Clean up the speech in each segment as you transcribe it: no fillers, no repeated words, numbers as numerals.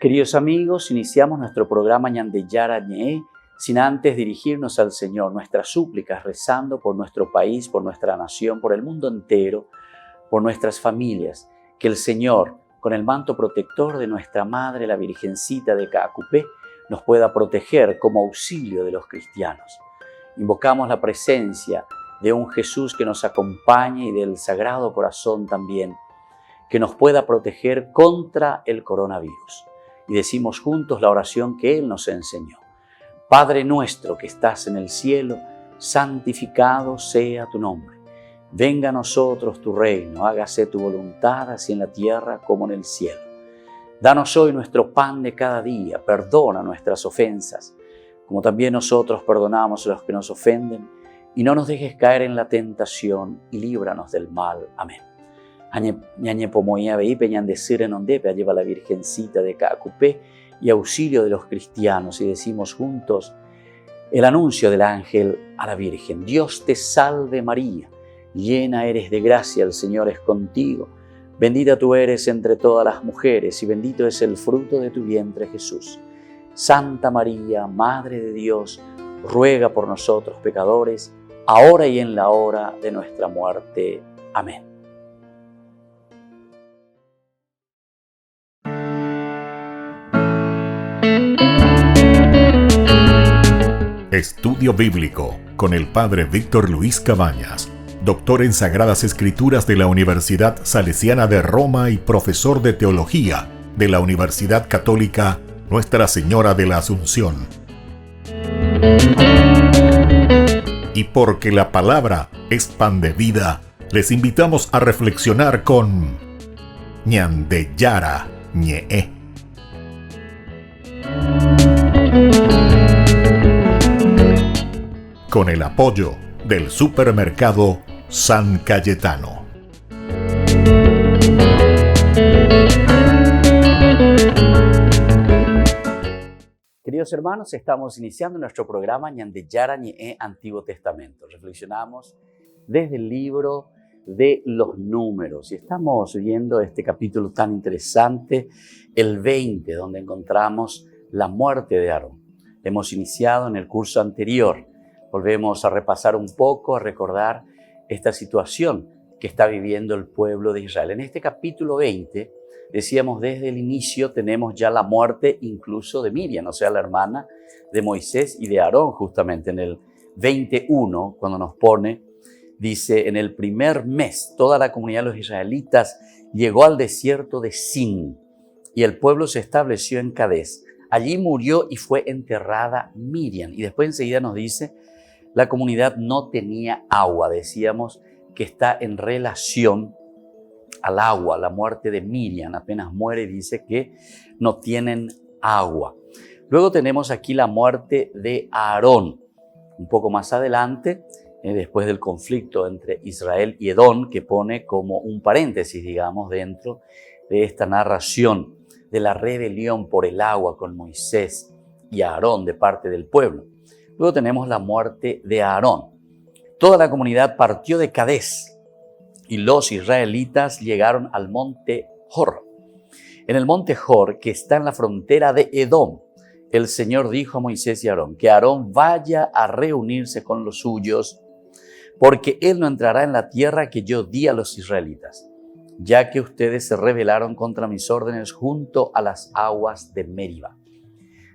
Queridos amigos, iniciamos nuestro programa Ñandeyara Ñe'e sin antes dirigirnos al Señor, nuestras súplicas, rezando por nuestro país, por nuestra nación, por el mundo entero, por nuestras familias. Que el Señor, con el manto protector de nuestra Madre, la Virgencita de Caacupé, nos pueda proteger como auxilio de los cristianos. Invocamos la presencia de un Jesús que nos acompañe y del Sagrado Corazón también, que nos pueda proteger contra el coronavirus. Y decimos juntos la oración que Él nos enseñó. Padre nuestro que estás en el cielo, santificado sea tu nombre. Venga a nosotros tu reino, hágase tu voluntad así en la tierra como en el cielo. Danos hoy nuestro pan de cada día, perdona nuestras ofensas, como también nosotros perdonamos a los que nos ofenden, y no nos dejes caer en la tentación, y líbranos del mal. Amén. Ñañe pomoía veipe ñandecir en ondepe, lleva la Virgencita de Caacupé y auxilio de los cristianos, y decimos juntos el anuncio del ángel a la Virgen. Dios te salve María, llena eres de gracia, el Señor es contigo. Bendita tú eres entre todas las mujeres y bendito es el fruto de tu vientre Jesús. Santa María, Madre de Dios, ruega por nosotros pecadores, ahora y en la hora de nuestra muerte. Amén. Estudio Bíblico con el Padre Víctor Luis Cabañas, doctor en Sagradas Escrituras de la Universidad Salesiana de Roma y profesor de Teología de la Universidad Católica Nuestra Señora de la Asunción. Y porque la palabra es pan de vida, les invitamos a reflexionar con Ñandeyara Ñe'e. Con el apoyo del supermercado San Cayetano. Queridos hermanos, estamos iniciando nuestro programa Ñandeyara Ñe'e Antiguo Testamento. Reflexionamos desde el libro de los Números y estamos viendo este capítulo tan interesante, el 20, donde encontramos la muerte de Aarón. Hemos iniciado en el curso anterior. Volvemos a repasar un poco, a recordar esta situación que está viviendo el pueblo de Israel. En este capítulo 20, decíamos desde el inicio, tenemos ya la muerte incluso de Miriam, o sea, la hermana de Moisés y de Aarón, justamente en el 21, cuando nos pone, dice, en el primer mes, toda la comunidad de los israelitas llegó al desierto de Sin y el pueblo se estableció en Cades. Allí murió y fue enterrada Miriam. Y después enseguida nos dice, la comunidad no tenía agua. Decíamos que está en relación al agua, la muerte de Miriam. Apenas muere, dice que no tienen agua. Luego tenemos aquí la muerte de Aarón. Un poco más adelante, después del conflicto entre Israel y Edom, que pone como un paréntesis, digamos, dentro de esta narración de la rebelión por el agua con Moisés y Aarón de parte del pueblo. Luego tenemos la muerte de Aarón. Toda la comunidad partió de Cades y los israelitas llegaron al monte Hor. En el monte Hor, que está en la frontera de Edom, el Señor dijo a Moisés y Aarón que Aarón vaya a reunirse con los suyos, porque él no entrará en la tierra que yo di a los israelitas, ya que ustedes se rebelaron contra mis órdenes junto a las aguas de Meriba.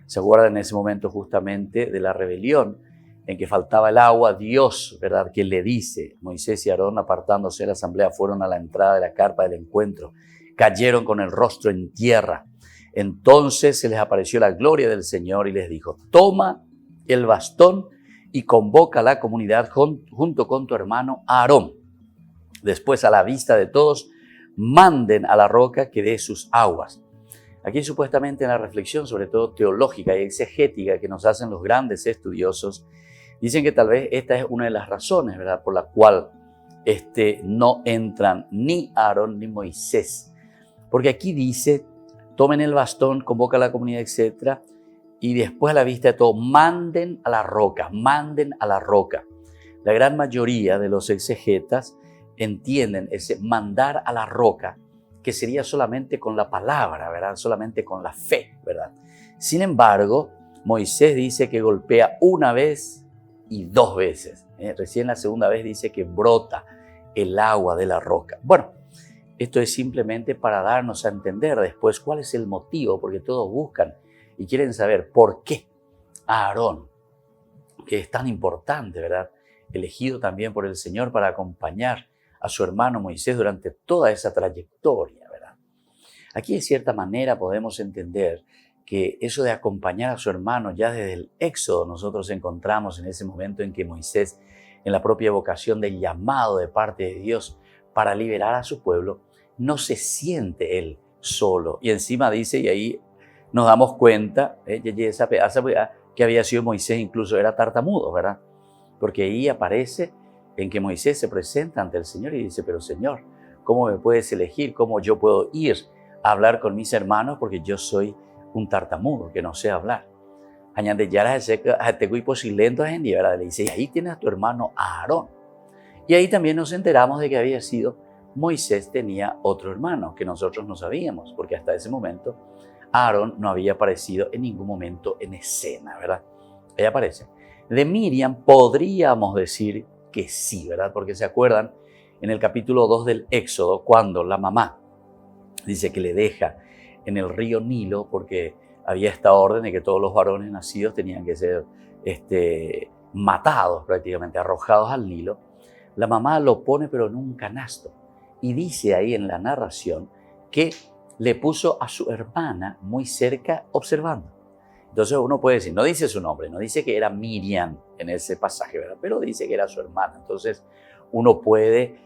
¿Se acuerdan en ese momento justamente de la rebelión en que faltaba el agua? Dios, ¿verdad?, que le dice, Moisés y Aarón apartándose de la asamblea fueron a la entrada de la carpa del encuentro, cayeron con el rostro en tierra. Entonces se les apareció la gloria del Señor y les dijo, toma el bastón y convoca a la comunidad junto con tu hermano Aarón. Después, a la vista de todos, manden a la roca que dé sus aguas. Aquí supuestamente en la reflexión, sobre todo teológica y exegética que nos hacen los grandes estudiosos, dicen que tal vez esta es una de las razones, ¿verdad?, por la cual no entran ni Aarón ni Moisés. Porque aquí dice, tomen el bastón, convoca a la comunidad, etc. Y después a la vista de todo, manden a la roca, manden a la roca. La gran mayoría de los exegetas entienden ese mandar a la roca, que sería solamente con la palabra, ¿verdad? Solamente con la fe, ¿verdad? Sin embargo, Moisés dice que golpea una vez y dos veces. Recién la segunda vez dice que brota el agua de la roca. Bueno, esto es simplemente para darnos a entender después cuál es el motivo, porque todos buscan y quieren saber por qué Aarón, que es tan importante, ¿verdad? Elegido también por el Señor para acompañar a su hermano Moisés durante toda esa trayectoria, ¿verdad? Aquí de cierta manera podemos entender que eso de acompañar a su hermano ya desde el Éxodo, nosotros encontramos en ese momento en que Moisés, en la propia vocación del llamado de parte de Dios para liberar a su pueblo, no se siente él solo. Y encima dice, y ahí nos damos cuenta, que había sido Moisés, incluso era tartamudo, ¿verdad? Porque ahí aparece en que Moisés se presenta ante el Señor y dice, pero Señor, ¿cómo me puedes elegir? ¿Cómo yo puedo ir a hablar con mis hermanos? Porque yo soy un tartamudo que no sé hablar. Le dice, y ahí tienes a tu hermano Aarón. Y ahí también nos enteramos de que había sido Moisés tenía otro hermano que nosotros no sabíamos, porque hasta ese momento Aarón no había aparecido en ningún momento en escena, ¿verdad? Ahí aparece. De Miriam podríamos decir que sí, ¿verdad? Porque se acuerdan en el capítulo 2 del Éxodo, cuando la mamá dice que le deja en el río Nilo, porque había esta orden de que todos los varones nacidos tenían que ser matados prácticamente, arrojados al Nilo. La mamá lo pone pero en un canasto y dice ahí en la narración que le puso a su hermana muy cerca observando. Entonces uno puede decir, no dice su nombre, no dice que era Miriam en ese pasaje, ¿verdad? Pero dice que era su hermana. Entonces uno puede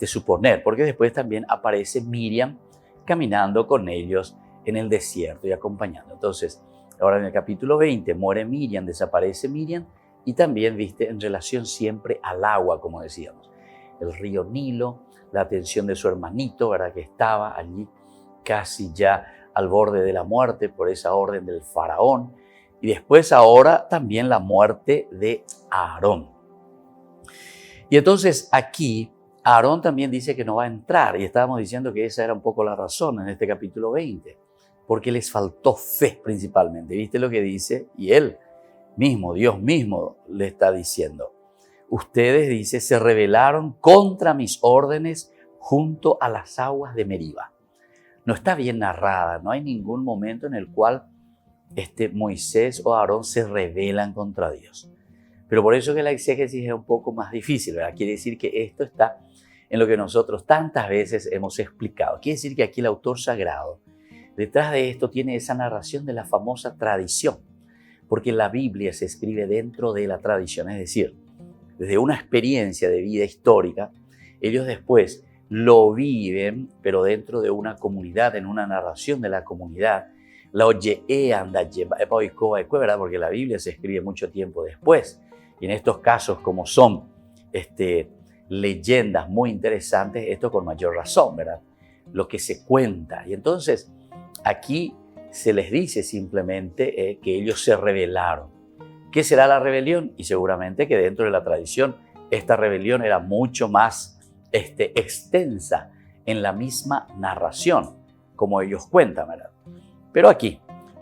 suponer, porque después también aparece Miriam caminando con ellos en el desierto y acompañando. Entonces, ahora en el capítulo 20 muere Miriam, desaparece Miriam y también, viste, en relación siempre al agua, como decíamos. El río Nilo, la atención de su hermanito, ¿verdad? Que estaba allí casi ya al borde de la muerte por esa orden del faraón. Y después ahora también la muerte de Aarón. Y entonces aquí Aarón también dice que no va a entrar. Y estábamos diciendo que esa era un poco la razón en este capítulo 20. Porque les faltó fe principalmente. ¿Viste lo que dice? Y él mismo, Dios mismo, le está diciendo. Ustedes, dice, se rebelaron contra mis órdenes junto a las aguas de Meriba. No está bien narrada, no hay ningún momento en el cual Moisés o Aarón se rebelan contra Dios. Pero por eso que la exégesis es un poco más difícil, ¿verdad? Quiere decir que esto está en lo que nosotros tantas veces hemos explicado. Quiere decir que aquí el autor sagrado, detrás de esto tiene esa narración de la famosa tradición, porque la Biblia se escribe dentro de la tradición, es decir, desde una experiencia de vida histórica, ellos después lo viven, pero dentro de una comunidad, en una narración de la comunidad. La oye anda ¿verdad? Porque la Biblia se escribe mucho tiempo después. Y en estos casos, como son leyendas muy interesantes, esto con mayor razón, ¿verdad? Lo que se cuenta. Y entonces, aquí se les dice simplemente que ellos se rebelaron. ¿Qué será la rebelión? Y seguramente que dentro de la tradición esta rebelión era mucho más extensa en la misma narración, como ellos cuentan, ¿verdad? Pero aquí,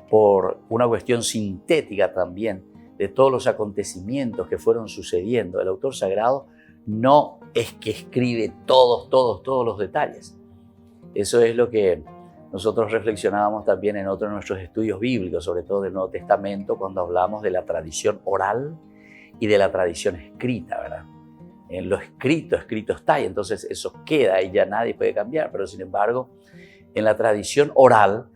por una cuestión sintética también de todos los acontecimientos que fueron sucediendo, el autor sagrado no es que escribe todos los detalles. Eso es lo que nosotros reflexionábamos también en otros de nuestros estudios bíblicos, sobre todo del Nuevo Testamento, cuando hablamos de la tradición oral y de la tradición escrita, ¿verdad? En lo escrito está, y entonces eso queda y ya nadie puede cambiar. Pero sin embargo, en la tradición oral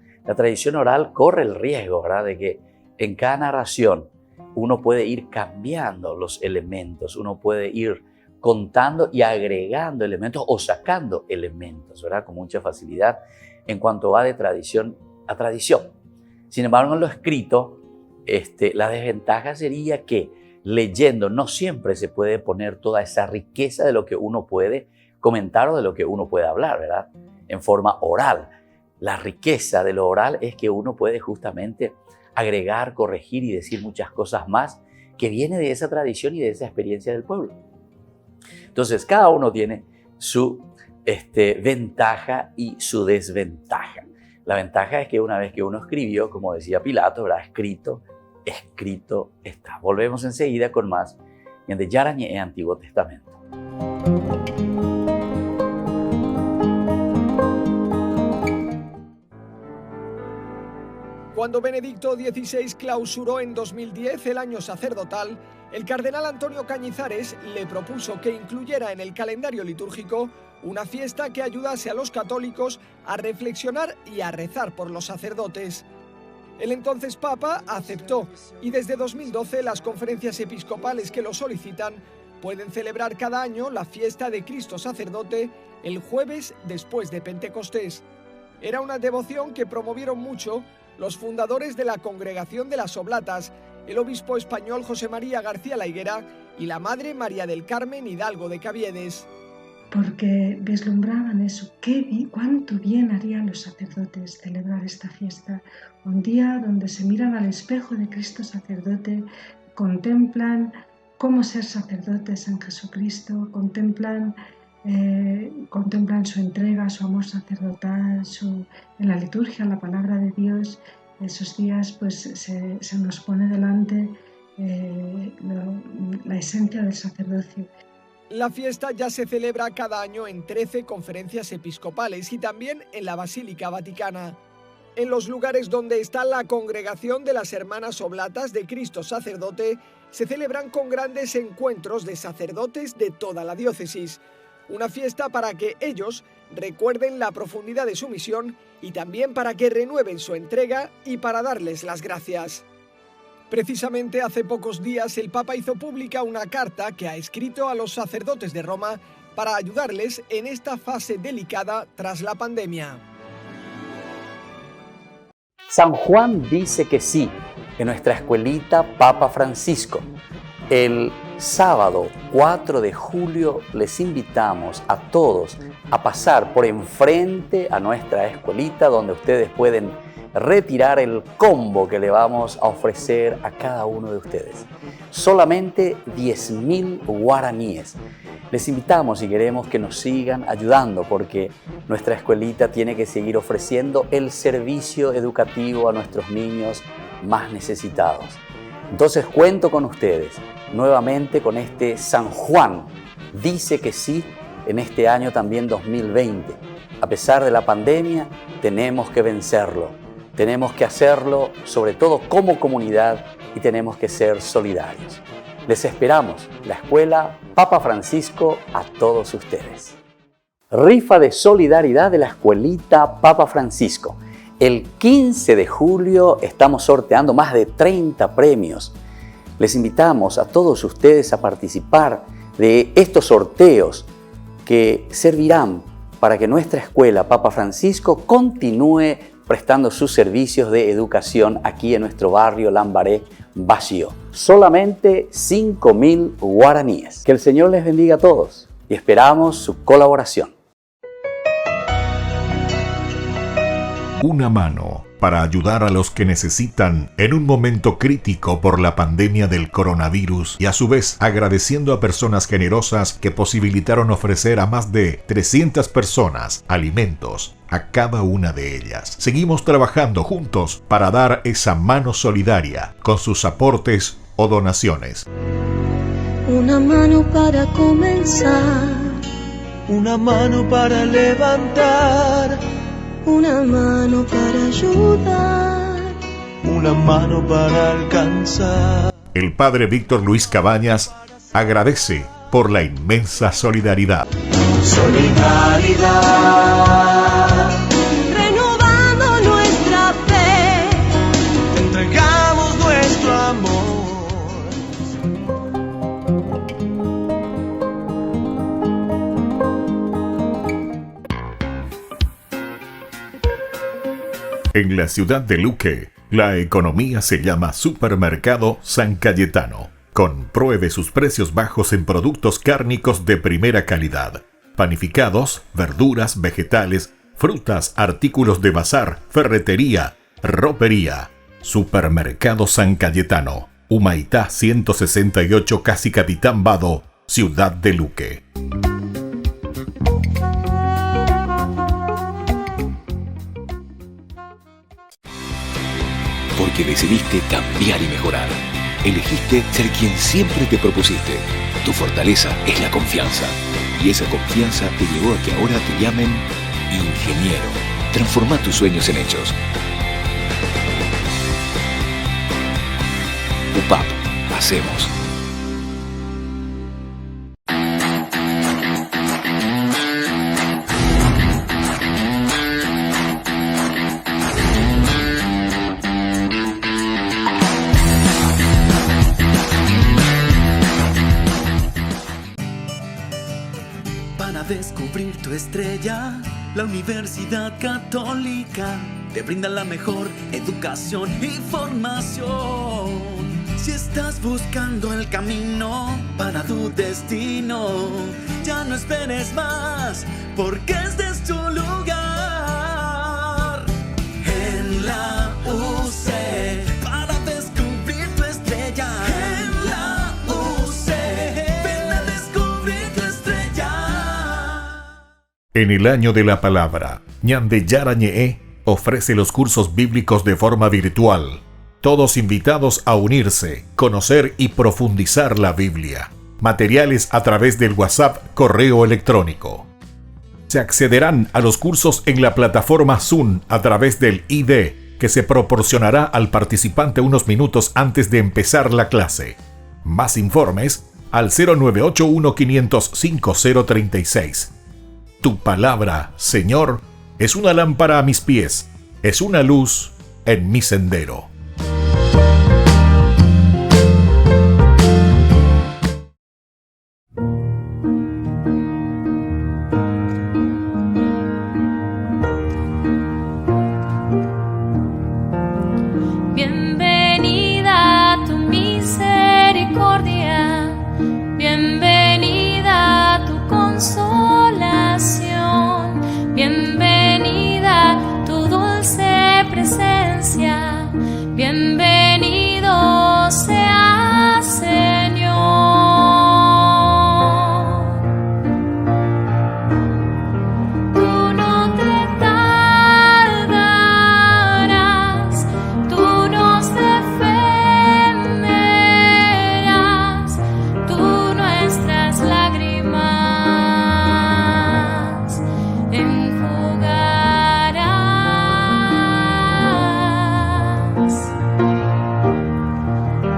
corre el riesgo, ¿verdad? De que en cada narración uno puede ir cambiando los elementos, uno puede ir contando y agregando elementos o sacando elementos, ¿verdad? Con mucha facilidad en cuanto va de tradición a tradición. Sin embargo, en lo escrito, la desventaja sería que leyendo no siempre se puede poner toda esa riqueza de lo que uno puede comentar o de lo que uno puede hablar, ¿verdad? En forma oral. La riqueza de lo oral es que uno puede justamente agregar, corregir y decir muchas cosas más que viene de esa tradición y de esa experiencia del pueblo. Entonces, cada uno tiene su ventaja y su desventaja. La ventaja es que una vez que uno escribió, como decía Pilato, ¿verdad? Escrito está. Volvemos enseguida con más de Yarañe en Antiguo Testamento. Cuando Benedicto XVI clausuró en 2010 el año sacerdotal, el cardenal Antonio Cañizares le propuso que incluyera en el calendario litúrgico una fiesta que ayudase a los católicos a reflexionar y a rezar por los sacerdotes. El entonces Papa aceptó y desde 2012 las conferencias episcopales que lo solicitan pueden celebrar cada año la fiesta de Cristo Sacerdote el jueves después de Pentecostés. Era una devoción que promovieron mucho los fundadores de la Congregación de las Oblatas, el obispo español José María García La Higuera y la madre María del Carmen Hidalgo de Caviedes. Porque vislumbraban eso, cuánto bien harían los sacerdotes celebrar esta fiesta, un día donde se miran al espejo de Cristo Sacerdote, contemplan cómo ser sacerdotes en Jesucristo, contemplan su entrega, su amor sacerdotal, en la liturgia, la palabra de Dios. Esos días pues se nos pone delante la esencia del sacerdocio. La fiesta ya se celebra cada año en 13 conferencias episcopales y también en la Basílica Vaticana. En los lugares donde está la congregación de las Hermanas Oblatas de Cristo Sacerdote, se celebran con grandes encuentros de sacerdotes de toda la diócesis. Una fiesta para que ellos recuerden la profundidad de su misión y también para que renueven su entrega y para darles las gracias. Precisamente hace pocos días el Papa hizo pública una carta que ha escrito a los sacerdotes de Roma para ayudarles en esta fase delicada tras la pandemia. San Juan dice que sí en nuestra escuelita Papa Francisco. El sábado 4 de julio les invitamos a todos a pasar por enfrente a nuestra escuelita donde ustedes pueden retirar el combo que le vamos a ofrecer a cada uno de ustedes. Solamente 10.000 guaraníes. Les invitamos y queremos que nos sigan ayudando porque nuestra escuelita tiene que seguir ofreciendo el servicio educativo a nuestros niños más necesitados. Entonces cuento con ustedes nuevamente con este San Juan. Dice que sí en este año también 2020. A pesar de la pandemia, tenemos que vencerlo. Tenemos que hacerlo sobre todo como comunidad y tenemos que ser solidarios. Les esperamos, la Escuela Papa Francisco, a todos ustedes. Rifa de solidaridad de la Escuelita Papa Francisco. El 15 de julio estamos sorteando más de 30 premios. Les invitamos a todos ustedes a participar de estos sorteos que servirán para que nuestra Escuela Papa Francisco continúe prestando sus servicios de educación aquí en nuestro barrio Lambaré, Bajío. Solamente 5.000 guaraníes. Que el Señor les bendiga a todos y esperamos su colaboración. Una mano para ayudar a los que necesitan en un momento crítico por la pandemia del coronavirus y a su vez agradeciendo a personas generosas que posibilitaron ofrecer a más de 300 personas alimentos a cada una de ellas. Seguimos trabajando juntos para dar esa mano solidaria con sus aportes o donaciones. Una mano para comenzar, una mano para levantar, una mano para ayudar, una mano para alcanzar. El padre Víctor Luis Cabañas agradece por la inmensa solidaridad. Solidaridad, renovando nuestra fe, te entregamos nuestro amor. En la ciudad de Luque, la economía se llama Supermercado San Cayetano. Compruebe sus precios bajos en productos cárnicos de primera calidad. Panificados, verduras, vegetales, frutas, artículos de bazar, ferretería, ropería. Supermercado San Cayetano, Humaitá 168, Casi Capitán Vado, Ciudad de Luque. que decidiste cambiar y mejorar. Elegiste ser quien siempre te propusiste. Tu fortaleza es la confianza. Y esa confianza te llevó a que ahora te llamen ingeniero. Transforma tus sueños en hechos. UPAP. Hacemos. Para descubrir tu estrella, la Universidad Católica te brinda la mejor educación y formación. Si estás buscando el camino para tu destino, ya no esperes más, porque este es tu lugar. En la UC, para descubrir tu estrella. En la UC, ven a descubrir tu estrella. En el año de la palabra, Ñande Yara Ñe'e ofrece los cursos bíblicos de forma virtual. Todos invitados a unirse, conocer y profundizar la Biblia. Materiales a través del WhatsApp, correo electrónico. Se accederán a los cursos en la plataforma Zoom a través del ID, que se proporcionará al participante unos minutos antes de empezar la clase. Más informes al 0981-500-5036. Tu palabra, Señor, es una lámpara a mis pies, es una luz en mi sendero. Bienvenida a tu misericordia, bienvenida a tu consolación, bienvenida a tu dulce presencia, bienvenido seas, Señor. Tú no te tardarás, tú nos defenderás, tú nuestras lágrimas enjugarás.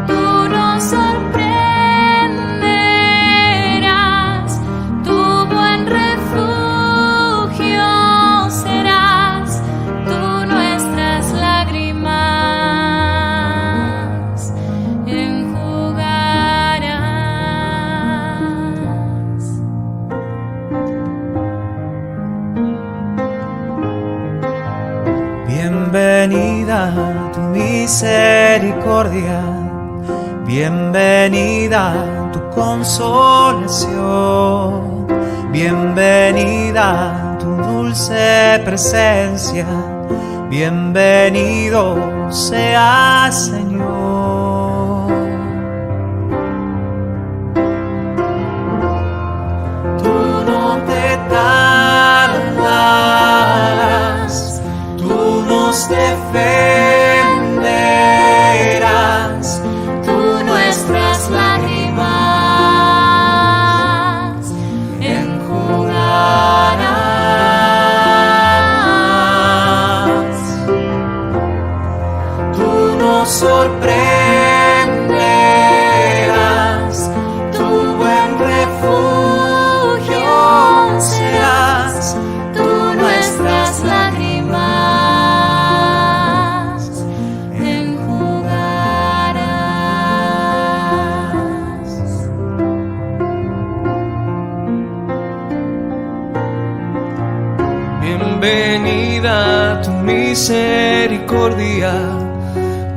Tú nos sorprenderás, tu buen refugio serás, tú nuestras lágrimas enjugarás. Bienvenida a tu misericordia, bienvenida a tu consolación, bienvenida a tu dulce presencia, bienvenido seas, Señor. Tú no te tardarás, tú nos defenderás, Tú nuestras lágrimas enjugarás. tú nos sorprenderás, tu buen refugio serás, Tú nuestras lágrimas enjugarás. Bienvenida a tu misericordia,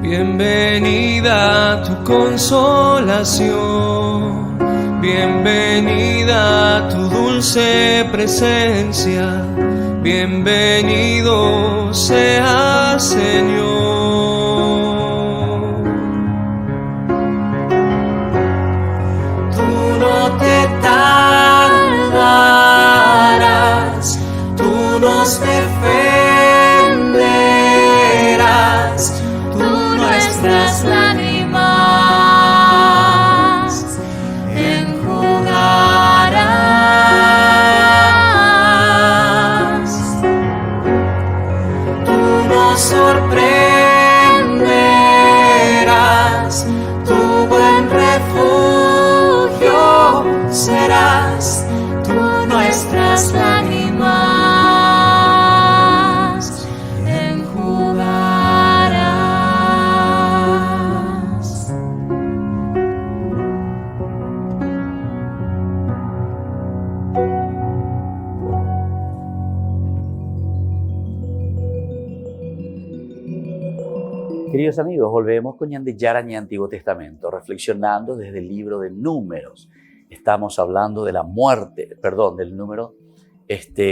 bienvenida a tu consolación, bienvenida a tu dulce presencia, bienvenido seas, Señor. Tú no te tardarás, tú nos defenderás, tú las lágrimas enjugarás. Queridos amigos, volvemos con Ñan de Yara Ñe Antiguo Testamento, reflexionando desde el libro de Números. Estamos hablando de la muerte, del número,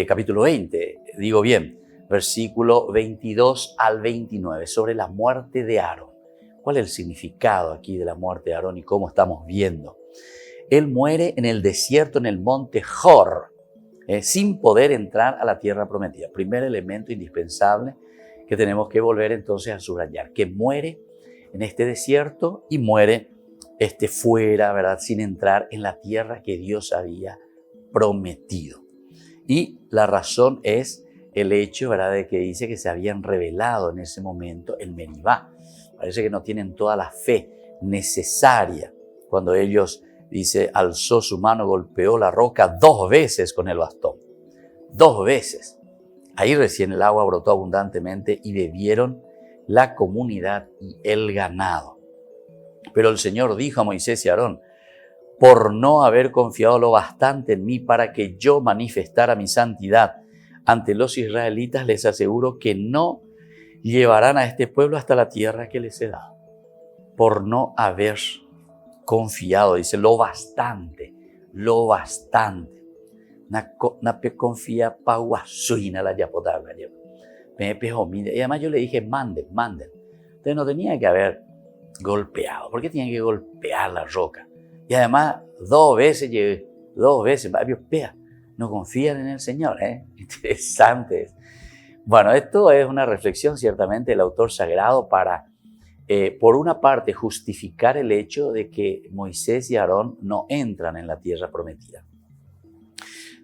capítulo 20, digo bien, versículo 22 al 29, sobre la muerte de Aarón. ¿Cuál es el significado aquí de la muerte de Aarón y cómo estamos viendo? Él muere en el desierto, en el monte Hor, sin poder entrar a la tierra prometida. Primer elemento indispensable que tenemos que volver entonces a subrayar, que muere en este desierto y muere fuera, ¿verdad?, sin entrar en la tierra que Dios había prometido. Y la razón es el hecho, ¿verdad?, de que dice que se habían rebelado en ese momento en Meribá. Parece que no tienen toda la fe necesaria. Cuando ellos, dice, alzó su mano, golpeó la roca 2 veces con el bastón. 2 veces. Ahí recién el agua brotó abundantemente y bebieron la comunidad y el ganado. Pero el Señor dijo a Moisés y a Aarón, por no haber confiado lo bastante en mí para que yo manifestara mi santidad ante los israelitas, les aseguro que no llevarán a este pueblo hasta la tierra que les he dado. Por no haber confiado, dice, lo bastante. Na pe confía pauasuina la yapotaba. Y además yo le dije, manden. Entonces no tenía que haber golpeado. ¿Por qué tenía que golpear la roca? Y además 2 veces, no confían en el Señor. Interesante. Bueno, esto es una reflexión ciertamente del autor sagrado para, por una parte, justificar el hecho de que Moisés y Aarón no entran en la tierra prometida.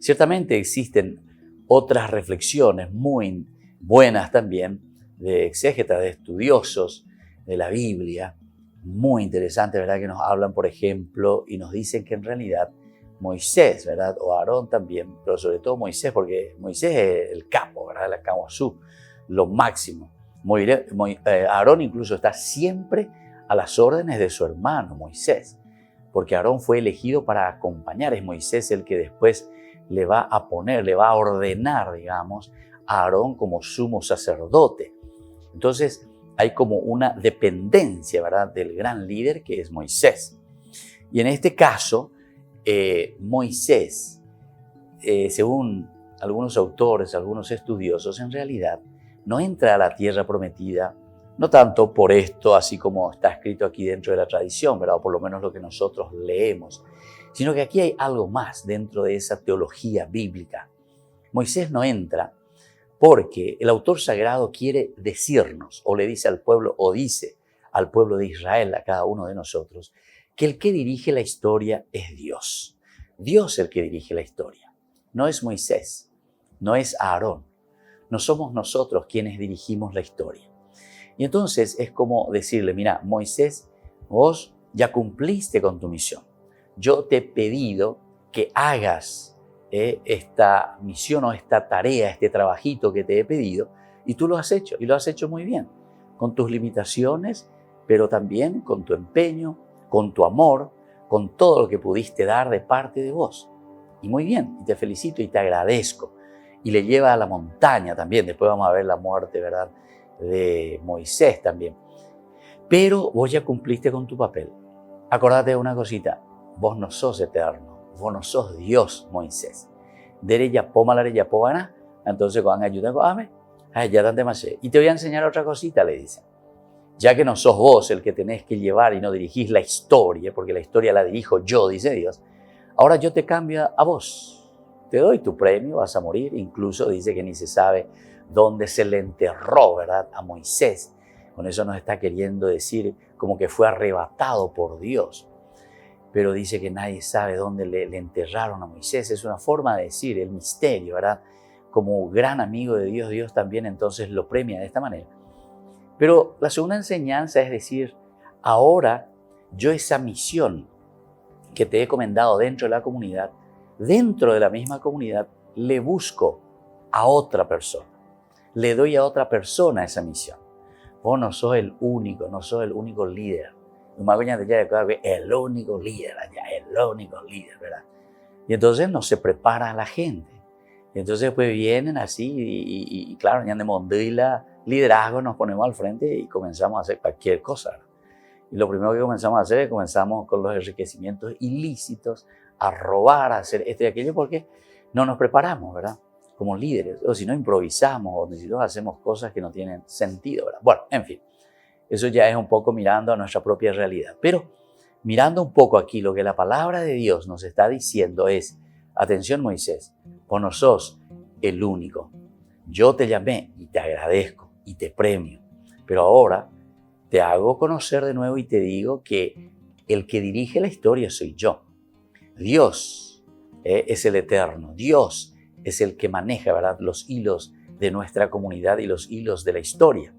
Ciertamente existen otras reflexiones muy buenas también de exégetas, de estudiosos de la Biblia, muy interesantes, ¿verdad?, que nos hablan, por ejemplo, y nos dicen que en realidad Moisés, ¿verdad?, o Aarón también, pero sobre todo Moisés, porque Moisés es el capo, ¿verdad?, el Kawasú, lo máximo. Aarón incluso está siempre a las órdenes de su hermano Moisés, porque Aarón fue elegido para acompañar, es Moisés el que después le va a ordenar, digamos, a Aarón como sumo sacerdote. Entonces hay como una dependencia, ¿verdad?, del gran líder que es Moisés. Y en este caso, Moisés, según algunos autores, algunos estudiosos, en realidad no entra a la tierra prometida, no tanto por esto, así como está escrito aquí dentro de la tradición, ¿verdad?, o por lo menos lo que nosotros leemos, sino que aquí hay algo más dentro de esa teología bíblica. Moisés no entra porque el autor sagrado quiere decirnos, o le dice al pueblo, o dice al pueblo de Israel, a cada uno de nosotros, que el que dirige la historia es Dios. Dios es el que dirige la historia. No es Moisés, no es Aarón. No somos nosotros quienes dirigimos la historia. Y entonces es como decirle, mira, Moisés, vos ya cumpliste con tu misión. Yo te he pedido que hagas esta misión o esta tarea, este trabajito que te he pedido, y tú lo has hecho, y lo has hecho muy bien, con tus limitaciones, pero también con tu empeño, con tu amor, con todo lo que pudiste dar de parte de vos. Y muy bien, y te felicito y te agradezco. Y le lleva a la montaña también, después vamos a ver la muerte, ¿verdad?, de Moisés también. Pero vos ya cumpliste con tu papel. Acordate de una cosita, vos no sos eterno, vos no sos Dios, Moisés. Dere ya poma la ya pobana, entonces cuando ayuda ya tan demasiado. Y te voy a enseñar otra cosita, le dice. Ya que no sos vos el que tenés que llevar y no dirigís la historia, porque la historia la dirijo yo, dice Dios, ahora yo te cambio a vos. Te doy tu premio, vas a morir. Incluso dice que ni se sabe dónde se le enterró, ¿verdad?, a Moisés. Con eso nos está queriendo decir como que fue arrebatado por Dios. Pero dice que nadie sabe dónde le enterraron a Moisés. Es una forma de decir el misterio, ¿verdad? Como gran amigo de Dios, Dios también entonces lo premia de esta manera. Pero la segunda enseñanza es decir, ahora yo esa misión que te he encomendado dentro de la comunidad, dentro de la misma comunidad, le busco a otra persona. Le doy a otra persona esa misión. Vos no sos el único, no sos el único líder. El único líder allá, el único líder, ¿verdad? Y entonces no se prepara a la gente. Y entonces pues vienen así y claro, ya de mondila, liderazgo, nos ponemos al frente y comenzamos a hacer cualquier cosa, ¿verdad? Y lo primero que comenzamos a hacer es comenzamos con los enriquecimientos ilícitos, a robar, a hacer esto y aquello, porque no nos preparamos, ¿verdad? Como líderes, o si no improvisamos, o si no hacemos cosas que no tienen sentido, ¿verdad? Bueno, en fin, eso ya es un poco mirando a nuestra propia realidad. Pero mirando un poco aquí, lo que la palabra de Dios nos está diciendo es, atención Moisés, vos no sos el único. Yo te llamé y te agradezco y te premio, pero ahora te hago conocer de nuevo y te digo que el que dirige la historia soy yo. Dios es el eterno, Dios es el que maneja, ¿verdad?, los hilos de nuestra comunidad y los hilos de la historia.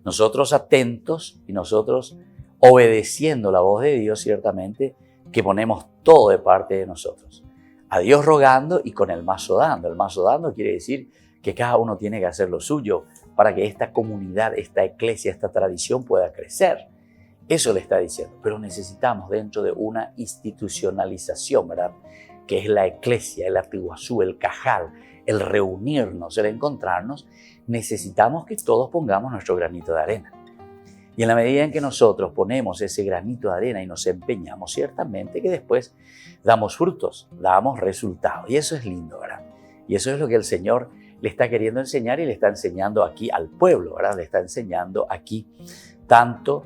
Nosotros atentos y nosotros obedeciendo la voz de Dios, ciertamente, que ponemos todo de parte de nosotros. A Dios rogando y con el mazo dando. El mazo dando quiere decir que cada uno tiene que hacer lo suyo para que esta comunidad, esta iglesia, esta tradición pueda crecer. Eso le está diciendo. Pero necesitamos dentro de una institucionalización, ¿verdad?, que es la iglesia, el atiguazú, el cajal, el reunirnos, el encontrarnos, necesitamos que todos pongamos nuestro granito de arena. Y en la medida en que nosotros ponemos ese granito de arena y nos empeñamos, ciertamente que después damos frutos, damos resultados. Y eso es lindo, ¿verdad? Y eso es lo que el Señor le está queriendo enseñar y le está enseñando aquí al pueblo, ¿verdad? Le está enseñando aquí tanto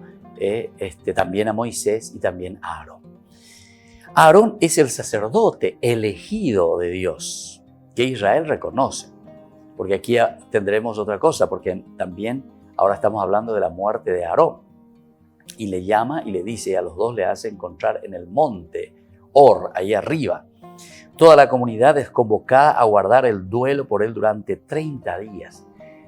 también a Moisés y también a Aarón. Aarón es el sacerdote elegido de Dios, que Israel reconoce. Porque aquí tendremos otra cosa, porque también ahora estamos hablando de la muerte de Aarón. Y le llama y le dice, a los dos le hace encontrar en el monte Hor, ahí arriba. Toda la comunidad es convocada a guardar el duelo por él durante 30 días.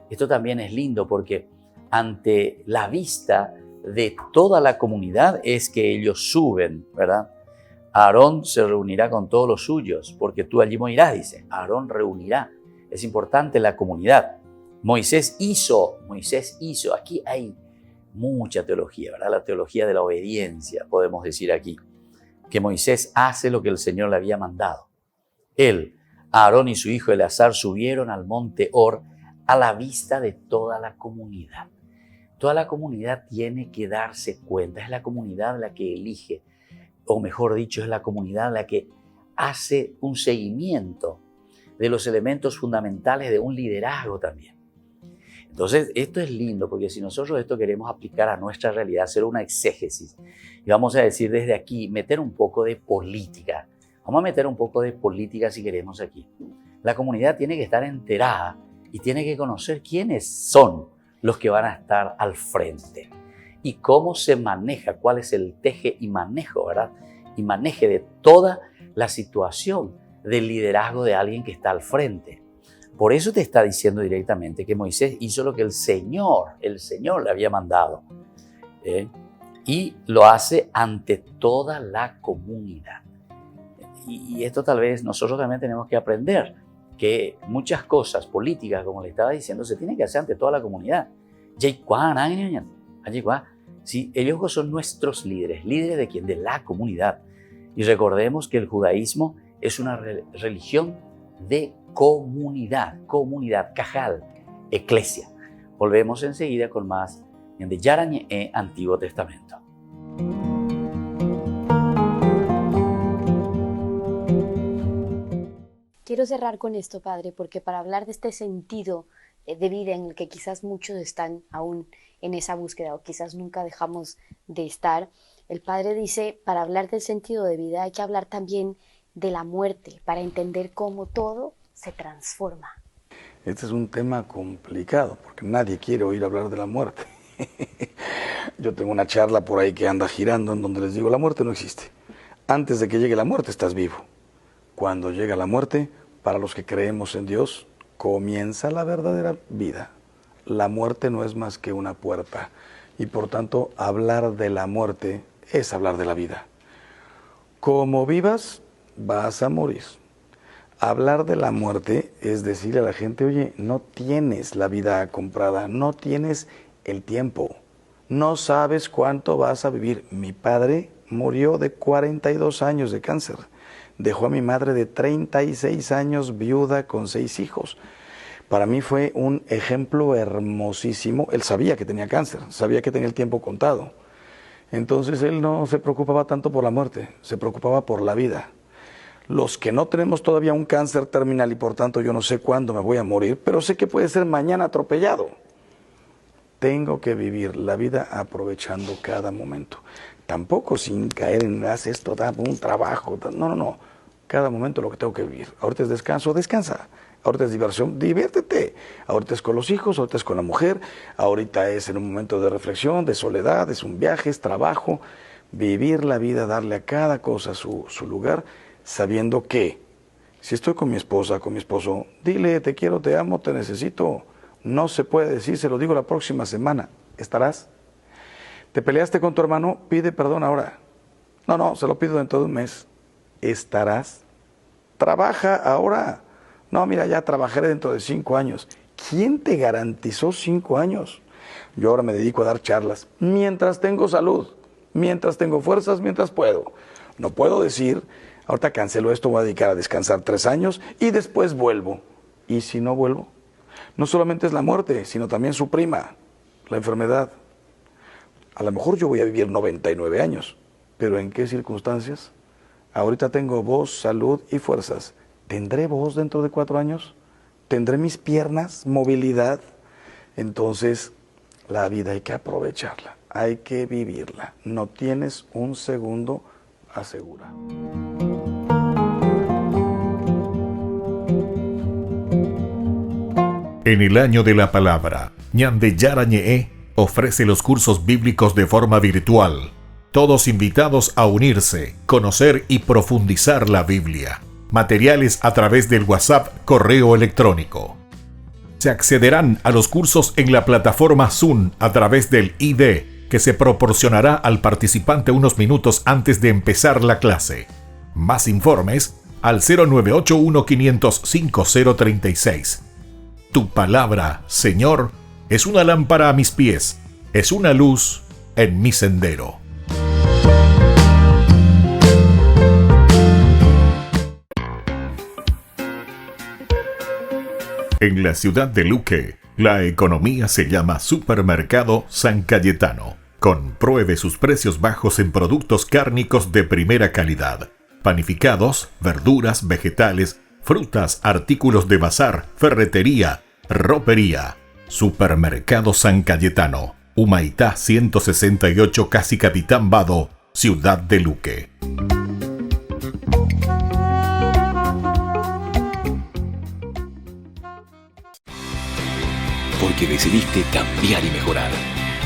Esto también es lindo porque ante la vista de toda la comunidad es que ellos suben, ¿verdad? Aarón se reunirá con todos los suyos, porque tú allí morirás, dice. Aarón reunirá. Es importante la comunidad. Moisés hizo. Aquí hay mucha teología, ¿verdad? La teología de la obediencia, podemos decir aquí. Que Moisés hace lo que el Señor le había mandado. Él, Aarón y su hijo Eleazar subieron al monte Hor a la vista de toda la comunidad. Toda la comunidad tiene que darse cuenta. Es la comunidad la que elige, o mejor dicho, es la comunidad la que hace un seguimiento de los elementos fundamentales de un liderazgo también. Entonces, esto es lindo porque si nosotros esto queremos aplicar a nuestra realidad, hacer una exégesis, y vamos a decir desde aquí, meter un poco de política. Vamos a meter un poco de política si queremos aquí. La comunidad tiene que estar enterada y tiene que conocer quiénes son los que van a estar al frente y cómo se maneja, cuál es el teje y manejo, ¿verdad? Y maneje de toda la situación del liderazgo de alguien que está al frente. Por eso te está diciendo directamente que Moisés hizo lo que el Señor le había mandado. Y lo hace ante toda la comunidad. Y esto tal vez nosotros también tenemos que aprender, que muchas cosas políticas, como le estaba diciendo, se tienen que hacer ante toda la comunidad. Sí, ellos son nuestros líderes. ¿Líderes de quién? De la comunidad. Y recordemos que el judaísmo es una religión de comunidad, cajal, eclesia. Volvemos enseguida con más de Yarañe Antiguo Testamento. Quiero cerrar con esto, Padre, porque para hablar de este sentido de vida en el que quizás muchos están aún en esa búsqueda o quizás nunca dejamos de estar, el Padre dice, para hablar del sentido de vida hay que hablar también de la muerte, para entender cómo todo se transforma. Este es un tema complicado, porque nadie quiere oír hablar de la muerte. Yo tengo una charla por ahí que anda girando en donde les digo, la muerte no existe. Antes de que llegue la muerte estás vivo. Cuando llega la muerte, para los que creemos en Dios, comienza la verdadera vida. La muerte no es más que una puerta y por tanto hablar de la muerte es hablar de la vida. Como vivas, vas a morir. Hablar de la muerte es decirle a la gente, oye, no tienes la vida comprada, no tienes el tiempo, no sabes cuánto vas a vivir. Mi padre murió de 42 años de cáncer, dejó a mi madre de 36 años viuda con 6 hijos. Para mí fue un ejemplo hermosísimo. Él sabía que tenía cáncer, sabía que tenía el tiempo contado. Entonces él no se preocupaba tanto por la muerte, se preocupaba por la vida. Los que no tenemos todavía un cáncer terminal y por tanto yo no sé cuándo me voy a morir, pero sé que puede ser mañana atropellado. Tengo que vivir la vida aprovechando cada momento. Tampoco sin caer en, haz esto, da un trabajo. No. Cada momento lo que tengo que vivir. Ahorita es descanso, descansa. Ahorita es diversión, diviértete. Ahorita es con los hijos, ahorita es con la mujer. Ahorita es en un momento de reflexión, de soledad, es un viaje, es trabajo. Vivir la vida, darle a cada cosa su lugar, sabiendo que si estoy con mi esposa, con mi esposo, dile, te quiero, te amo, te necesito. No se puede decir, se lo digo la próxima semana. ¿Estarás? ¿Te peleaste con tu hermano? Pide perdón ahora. No, se lo pido dentro de un mes. ¿Estarás? Trabaja ahora. No, mira, ya trabajaré dentro de 5 años. ¿Quién te garantizó 5 años? Yo ahora me dedico a dar charlas. Mientras tengo salud, mientras tengo fuerzas, mientras puedo. No puedo decir, ahorita cancelo esto, voy a dedicar a descansar 3 años y después vuelvo. ¿Y si no vuelvo? No solamente es la muerte, sino también su prima, la enfermedad. A lo mejor yo voy a vivir 99 años, pero ¿en qué circunstancias? Ahorita tengo voz, salud y fuerzas. ¿Tendré voz dentro de 4 años? ¿Tendré mis piernas, movilidad? Entonces, la vida hay que aprovecharla, hay que vivirla. No tienes un segundo, asegura. En el año de la palabra, Ñande Yarañe ofrece los cursos bíblicos de forma virtual. Todos invitados a unirse, conocer y profundizar la Biblia. Materiales a través del WhatsApp, correo electrónico. Se accederán a los cursos en la plataforma Zoom a través del ID, que se proporcionará al participante unos minutos antes de empezar la clase. Más informes al 0981-500-5036. Tu palabra, Señor, es una lámpara a mis pies, es una luz en mi sendero. En la ciudad de Luque, la economía se llama Supermercado San Cayetano. Compruebe sus precios bajos en productos cárnicos de primera calidad. Panificados, verduras, vegetales, frutas, artículos de bazar, ferretería, ropería. Supermercado San Cayetano, Humaitá 168, Casi Capitán Vado, Ciudad de Luque. Porque decidiste cambiar y mejorar.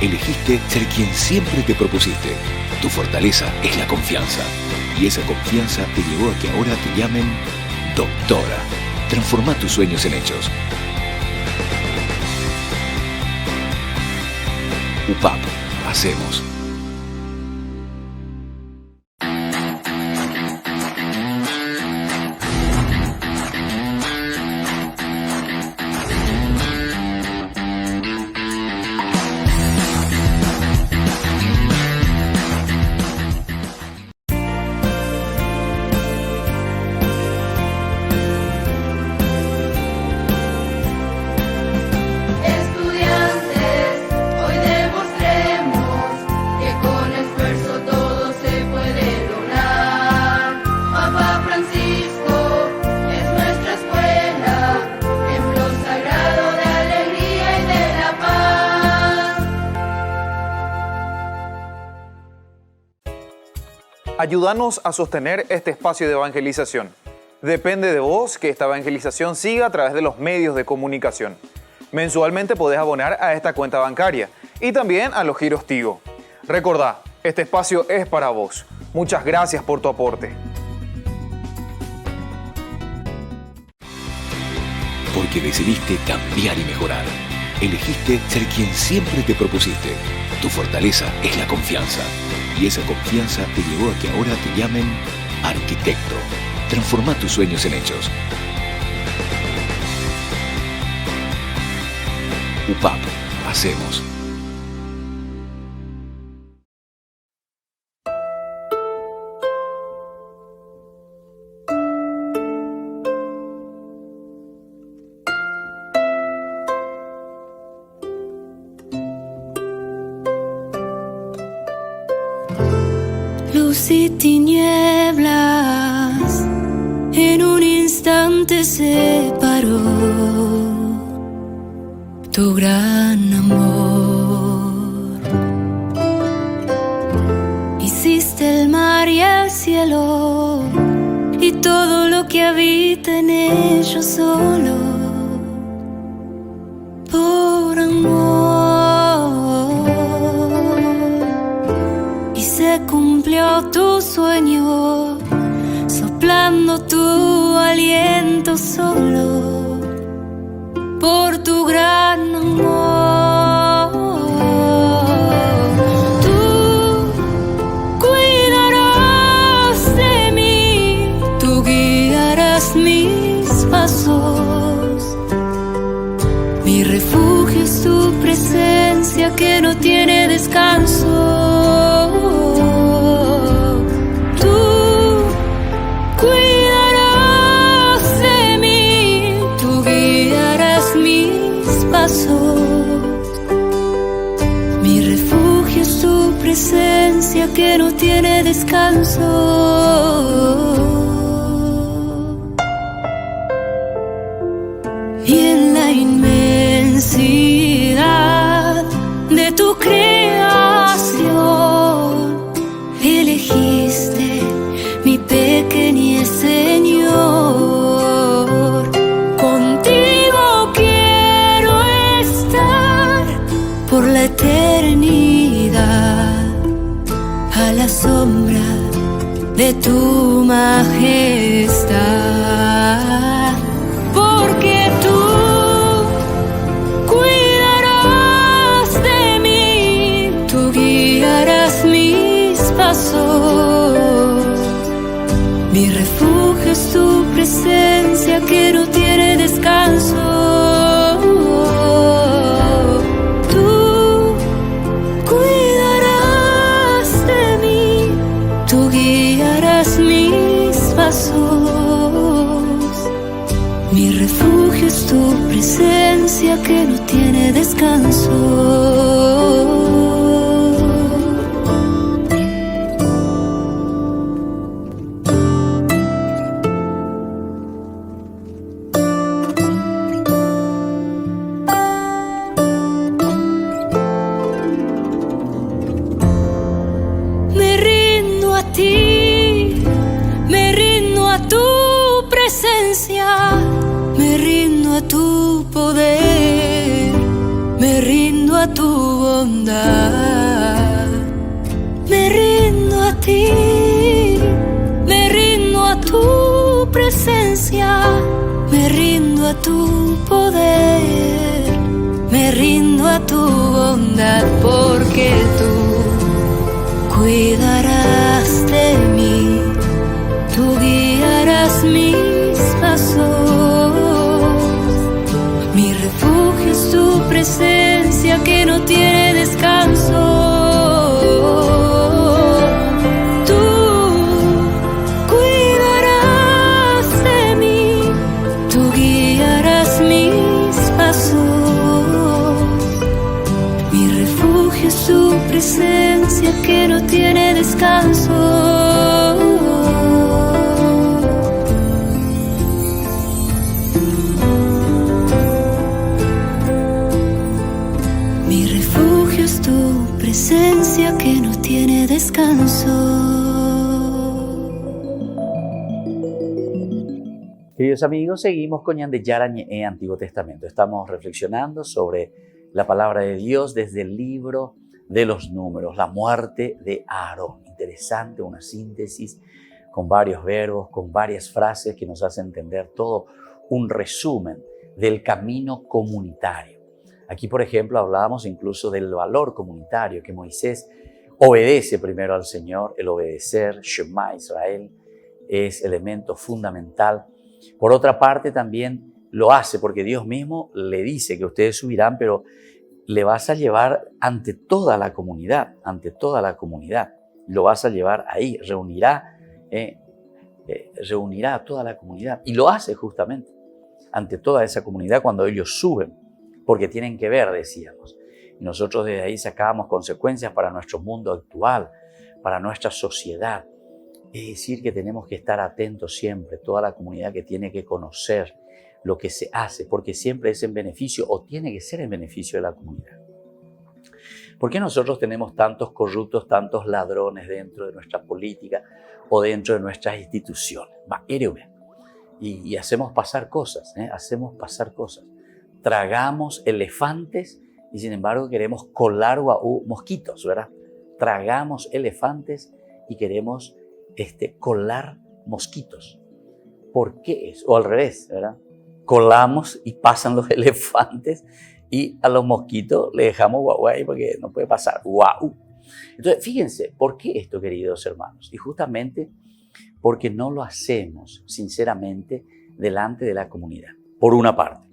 Elegiste ser quien siempre te propusiste. Tu fortaleza es la confianza. Y esa confianza te llevó a que ahora te llamen doctora. Transforma tus sueños en hechos. UPAP. Hacemos. Ayúdanos a sostener este espacio de evangelización. Depende de vos que esta evangelización siga a través de los medios de comunicación. Mensualmente podés abonar a esta cuenta bancaria y también a los giros Tigo. Recordá, este espacio es para vos. Muchas gracias por tu aporte. Porque decidiste cambiar y mejorar. Elegiste ser quien siempre te propusiste. Tu fortaleza es la confianza. Y esa confianza te llevó a que ahora te llamen arquitecto. Transforma tus sueños en hechos. UPAP. Hacemos. Luz y tinieblas en un instante separó tu gran amor. Hiciste el mar y el cielo y todo lo que habita en ellos solo por amor. Y se cumplió tu sueño soplando tu aliento solo por tu gran amor. Tú cuidarás de mí, tú guiarás mis pasos. Mi refugio es tu presencia que no tiene descanso. Tú cuidarás de mí, tú guiarás mis pasos. Mi refugio es tu presencia que no tiene descanso. Y en la inmensidad de tu creación elegiste mi pequeñez, Señor. Contigo quiero estar por la eternidad, a la sombra de tu majestad. Porque tú cuidarás de mí, tú guiarás mis pasos. Mi refugio es tu presencia que no tiene descanso. Tú cuidarás de mí, tú guiarás mis pasos. Mi refugio es tu presencia que no tiene descanso. Me rindo a ti, me rindo a tu presencia. Me rindo a tu poder, me rindo a tu bondad. Me rindo a ti, me rindo a tu presencia. Me rindo a tu poder, me rindo a tu bondad. Porque tú cuidarás de mí, tú guiarás mis pasos. Mi refugio es tu presencia que no tiene descanso. Tú cuidarás de mí, tú guiarás mis pasos. Mi refugio es tu presencia que no tiene descanso. Presencia que no tiene descanso. Queridos amigos, seguimos con Ñande Yara Ñe Antiguo Testamento. Estamos reflexionando sobre la palabra de Dios desde el libro de los Números, la muerte de Aarón. Interesante, una síntesis con varios verbos, con varias frases que nos hacen entender todo un resumen del camino comunitario. Aquí, por ejemplo, hablábamos incluso del valor comunitario, que Moisés obedece primero al Señor. El obedecer, Shema Israel, es elemento fundamental. Por otra parte, también lo hace porque Dios mismo le dice que ustedes subirán, pero le vas a llevar ante toda la comunidad, ante toda la comunidad. Lo vas a llevar ahí, reunirá a toda la comunidad. Y lo hace justamente ante toda esa comunidad cuando ellos suben, porque tienen que ver, decíamos. Y nosotros desde ahí sacábamos consecuencias para nuestro mundo actual, para nuestra sociedad. Es decir, que tenemos que estar atentos siempre, toda la comunidad que tiene que conocer lo que se hace, porque siempre es en beneficio o tiene que ser en beneficio de la comunidad. ¿Por qué nosotros tenemos tantos corruptos, tantos ladrones dentro de nuestra política o dentro de nuestras instituciones? Y hacemos pasar cosas, hacemos pasar cosas. Tragamos elefantes y sin embargo queremos colar mosquitos, ¿verdad? Tragamos elefantes y queremos colar mosquitos. ¿Por qué es? O al revés, ¿verdad? Colamos y pasan los elefantes y a los mosquitos le dejamos guau ahí porque no puede pasar. Guau. Entonces, fíjense, ¿por qué esto, queridos hermanos? Y justamente porque no lo hacemos sinceramente delante de la comunidad. Por una parte,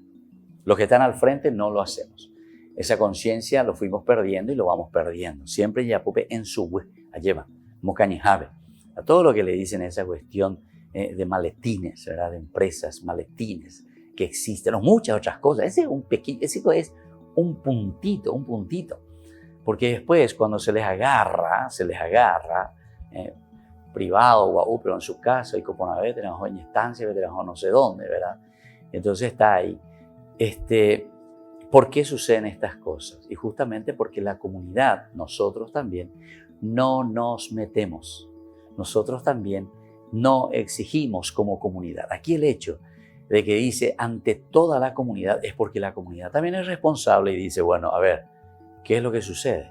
los que están al frente no lo hacemos. Esa conciencia lo fuimos perdiendo y lo vamos perdiendo. Siempre ya pupe en su lleva, mocañijabe. A todo lo que le dicen esa cuestión de maletines, ¿verdad? De empresas, maletines que existen, o muchas otras cosas. Ese es un puntito. Porque después cuando se les agarra, privado, pero en su casa, y como una vez tenemos en instancia, tenemos no sé dónde, ¿verdad? Entonces está ahí. ¿Por qué suceden estas cosas? Y justamente porque la comunidad, nosotros también, no nos metemos. Nosotros también no exigimos como comunidad. Aquí el hecho de que dice ante toda la comunidad es porque la comunidad también es responsable y dice, bueno, a ver, ¿qué es lo que sucede?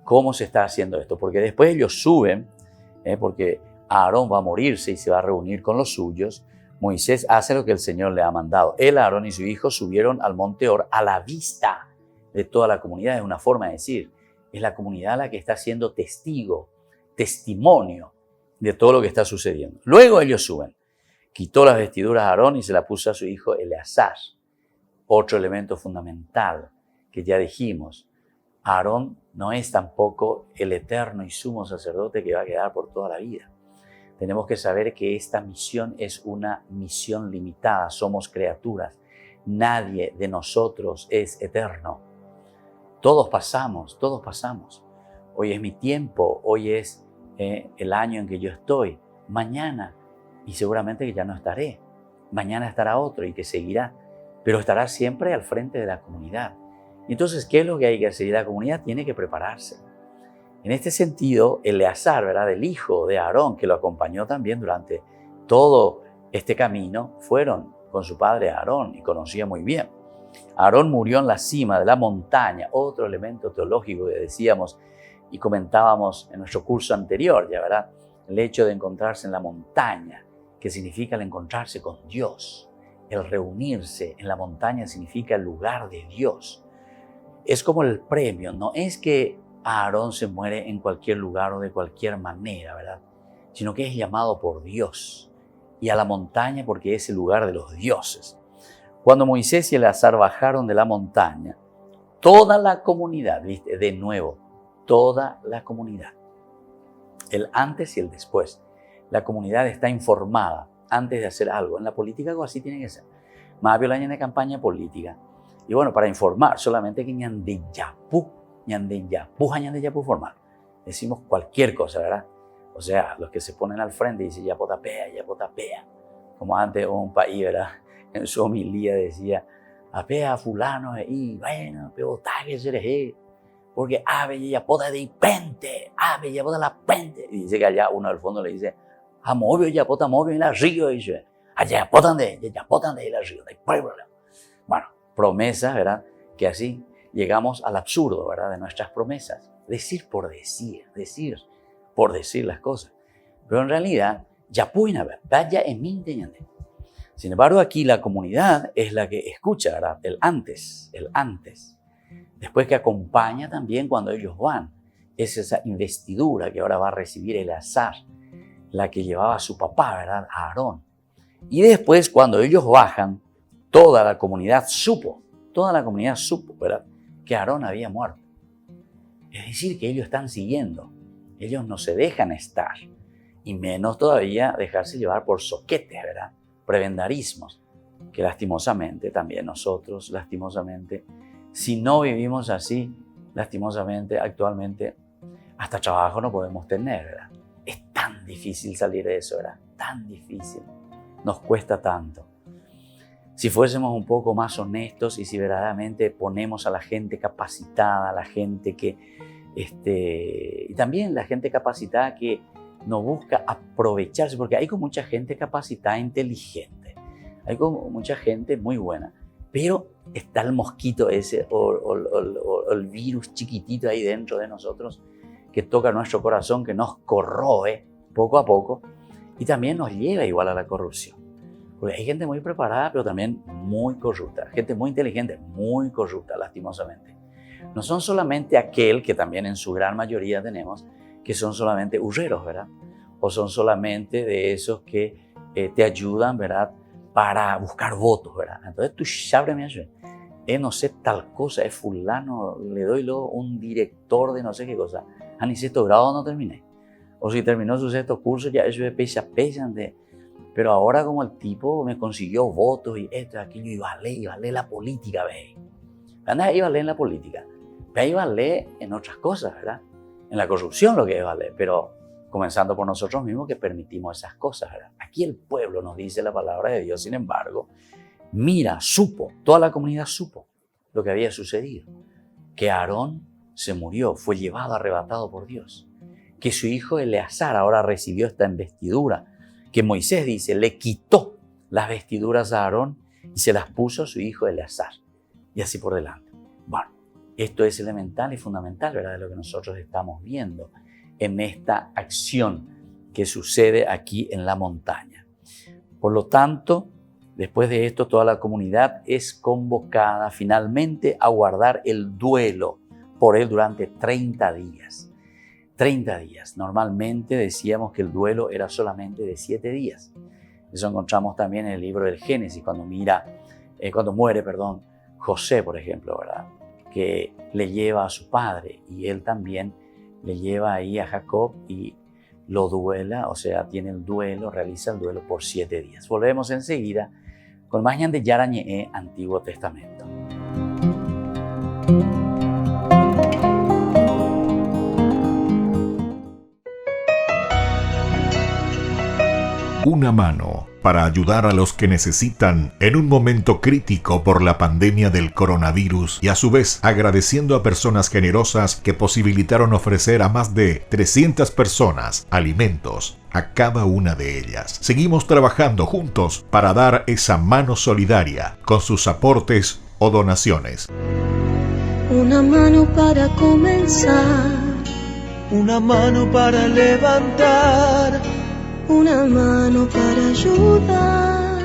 ¿Cómo se está haciendo esto? Porque después ellos suben, porque Aarón va a morirse y se va a reunir con los suyos. Moisés hace lo que el Señor le ha mandado. Él, Aarón y su hijo subieron al monte Or a la vista de toda la comunidad. Es una forma de decir, es la comunidad la que está siendo testimonio de todo lo que está sucediendo. Luego ellos suben. Quitó las vestiduras a Aarón y se las puso a su hijo Eleazar. Otro elemento fundamental que ya dijimos. Aarón no es tampoco el eterno y sumo sacerdote que va a quedar por toda la vida. Tenemos que saber que esta misión es una misión limitada. Somos criaturas. Nadie de nosotros es eterno. Todos pasamos. Hoy es mi tiempo, hoy es el año en que yo estoy. Mañana, y seguramente que ya no estaré. Mañana estará otro y que seguirá, pero estará siempre al frente de la comunidad. Entonces, ¿qué es lo que hay que hacer? La comunidad tiene que prepararse. En este sentido, Eleazar, ¿verdad? El hijo de Aarón, que lo acompañó también durante todo este camino, fueron con su padre Aarón y conocía muy bien. Aarón murió en la cima de la montaña, otro elemento teológico que decíamos y comentábamos en nuestro curso anterior, ya verdad, el hecho de encontrarse en la montaña, que significa el encontrarse con Dios. El reunirse en la montaña significa el lugar de Dios. Es como el premio, no es que Aarón se muere en cualquier lugar o de cualquier manera, ¿verdad? Sino que es llamado por Dios y a la montaña porque es el lugar de los dioses. Cuando Moisés y Eleazar bajaron de la montaña, toda la comunidad, ¿viste? De nuevo, toda la comunidad, el antes y el después. La comunidad está informada antes de hacer algo. En la política algo así tiene que ser. Más violaña de campaña política. Y bueno, para informar, solamente que ñandeyapu formal. Decimos cualquier cosa, ¿verdad? O sea, los que se ponen al frente y dicen yapotapea. Como antes un país, ¿verdad? En su homilía decía, apea fulano, y bueno, pero tague seré, porque ave yapota de pente, ave yapota la pente. Y dice que allá uno del fondo le dice, a movio yapota movio en la río, y dice, allá yapotan de la río, de problema. Bueno, promesas, ¿verdad? Que así llegamos al absurdo, ¿verdad? De nuestras promesas. Decir por decir las cosas. Pero en realidad, yapuina, vaya en minte. Sin embargo, aquí la comunidad es la que escucha, ¿verdad? El antes. Después que acompaña también cuando ellos van. Es esa investidura que ahora va a recibir Eleazar, la que llevaba a su papá, ¿verdad? A Aarón. Y después, cuando ellos bajan, toda la comunidad supo, ¿verdad?, que Aarón había muerto. Es decir, que ellos están siguiendo, ellos no se dejan estar, y menos todavía dejarse llevar por soquetes, ¿verdad?, prebendarismos, que lastimosamente también nosotros, lastimosamente, si no vivimos así, lastimosamente, actualmente, hasta trabajo no podemos tener, ¿verdad? Es tan difícil salir de eso, ¿verdad? Tan difícil. Nos cuesta tanto. Si fuésemos un poco más honestos y si verdaderamente ponemos a la gente capacitada, a la gente que, y también la gente capacitada que no busca aprovecharse, porque hay con mucha gente capacitada, inteligente, hay con mucha gente muy buena, pero está el mosquito ese o el virus chiquitito ahí dentro de nosotros que toca nuestro corazón, que nos corroe poco a poco y también nos lleva igual a la corrupción. Porque hay gente muy preparada, pero también muy corrupta, gente muy inteligente, muy corrupta, lastimosamente. No son solamente aquel que también en su gran mayoría tenemos, que son solamente hurreros, ¿verdad? O son solamente de esos que te ayudan, ¿verdad?, para buscar votos, ¿verdad? Entonces tú sábreme eso. No sé tal cosa, es fulano, le doy luego un director de no sé qué cosa. Ni sexto grado no terminé. O si terminó su sexto curso, ya eso es pecha. Pero ahora como el tipo me consiguió votos y esto, aquello, y vale la política, ¿ves? Anda, ahí vale en la política. Pero ahí vale en otras cosas, ¿verdad? En la corrupción lo que es vale, pero comenzando por nosotros mismos que permitimos esas cosas, ¿verdad? Aquí el pueblo nos dice la palabra de Dios, sin embargo, mira, toda la comunidad supo lo que había sucedido, que Aarón se murió, fue llevado, arrebatado por Dios, que su hijo Eleazar ahora recibió esta investidura, que Moisés dice, le quitó las vestiduras a Aarón y se las puso a su hijo Eleazar, y así por delante. Bueno, esto es elemental y fundamental, ¿verdad?, de lo que nosotros estamos viendo en esta acción que sucede aquí en la montaña. Por lo tanto, después de esto, toda la comunidad es convocada finalmente a guardar el duelo por él durante 30 días. 30 días. Normalmente decíamos que el duelo era solamente de 7 días. Eso encontramos también en el libro del Génesis, cuando muere, José, por ejemplo, ¿verdad?, que le lleva a su padre y él también le lleva ahí a Jacob y lo duela, o sea, realiza el duelo por 7 días. Volvemos enseguida con más de Yarañe Antiguo Testamento. Una mano para ayudar a los que necesitan en un momento crítico por la pandemia del coronavirus y a su vez agradeciendo a personas generosas que posibilitaron ofrecer a más de 300 personas alimentos a cada una de ellas. Seguimos trabajando juntos para dar esa mano solidaria con sus aportes o donaciones. Una mano para comenzar, una mano para levantar, una mano para ayudar,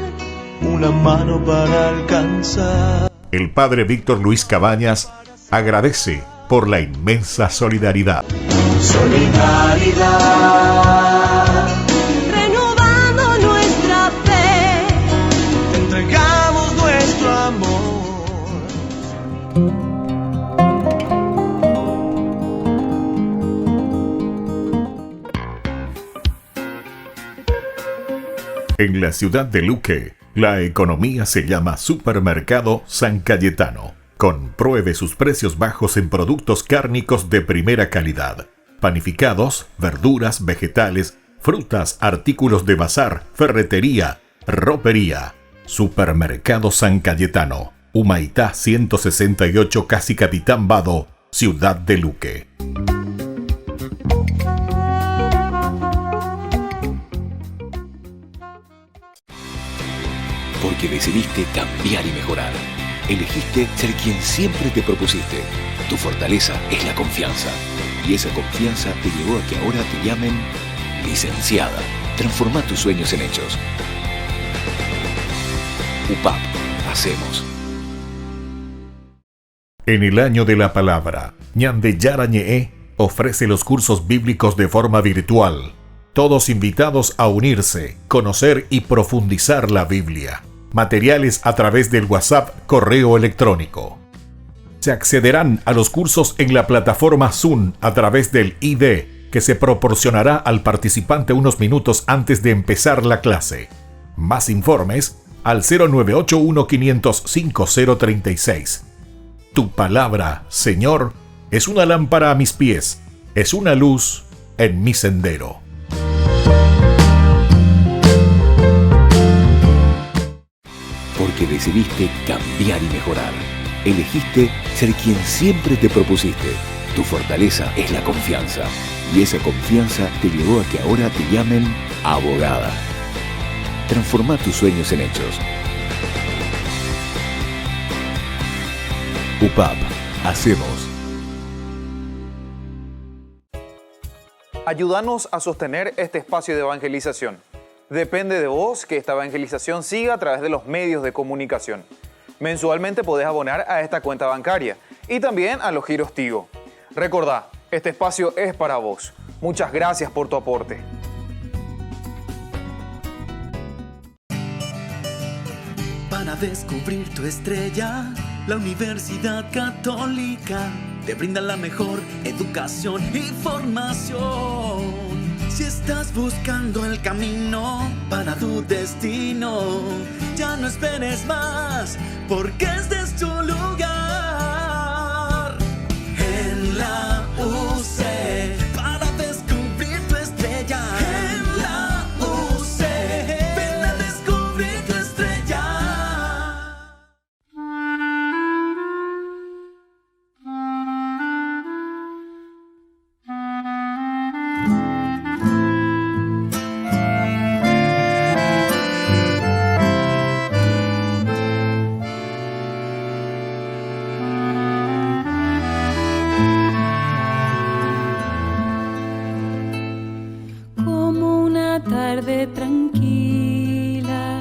una mano para alcanzar. El padre Víctor Luis Cabañas agradece por la inmensa solidaridad. Solidaridad, renovando nuestra fe, entregamos nuestro amor. En la ciudad de Luque, la economía se llama Supermercado San Cayetano. Compruebe sus precios bajos en productos cárnicos de primera calidad. Panificados, verduras, vegetales, frutas, artículos de bazar, ferretería, ropería. Supermercado San Cayetano, Humaitá 168, Casi Capitán Vado, ciudad de Luque. Porque decidiste cambiar y mejorar. Elegiste ser quien siempre te propusiste. Tu fortaleza es la confianza. Y esa confianza te llevó a que ahora te llamen licenciada. Transforma tus sueños en hechos. UPAP. Hacemos. En el año de la palabra, Ñande Yarañe ofrece los cursos bíblicos de forma virtual. Todos invitados a unirse, conocer y profundizar la Biblia. materiales a través del WhatsApp correo electrónico. Se accederán a los cursos en la plataforma Zoom a través del ID que se proporcionará al participante unos minutos antes de empezar la clase. Más informes al 0981-500-5036. Tu palabra, Señor, es una lámpara a mis pies, es una luz en mi sendero. Porque decidiste cambiar y mejorar. Elegiste ser quien siempre te propusiste. Tu fortaleza es la confianza. Y esa confianza te llevó a que ahora te llamen abogada. Transforma tus sueños en hechos. UPAP. Hacemos. Ayúdanos a sostener este espacio de evangelización. Depende de vos que esta evangelización siga a través de los medios de comunicación. Mensualmente podés abonar a esta cuenta bancaria y también a los giros Tigo. Recordá, este espacio es para vos. Muchas gracias por tu aporte. Para descubrir tu estrella, la Universidad Católica te brinda la mejor educación y formación. Si estás buscando el camino para tu destino, ya no esperes más, porque este es tu lugar. En la UC, para descubrir tu estrella. En la UC, ven a descubrir tu estrella. Tranquila,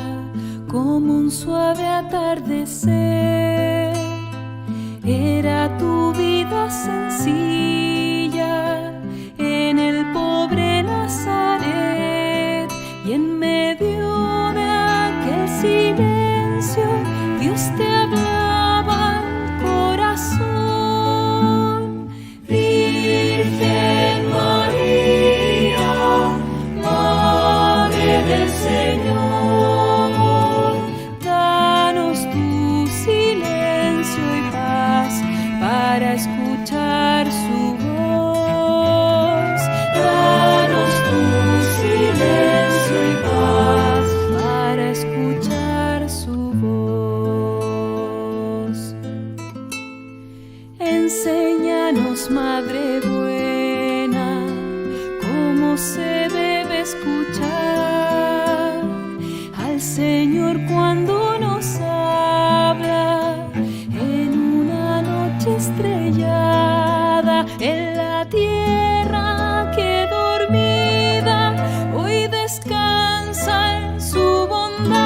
como un suave atardecer, era tu vida sencilla en el pobre Nazaret, y en medio de aquel silencio Dios te hablaba al corazón. Virgen María, del Señor, danos tu silencio y paz para escuchar su voz. Danos tu silencio y paz para escuchar su voz. Enséñanos, Madre buena, cómo se debe escuchar al Señor cuando nos habla en una noche estrellada, en la tierra que dormida hoy descansa en su bondad.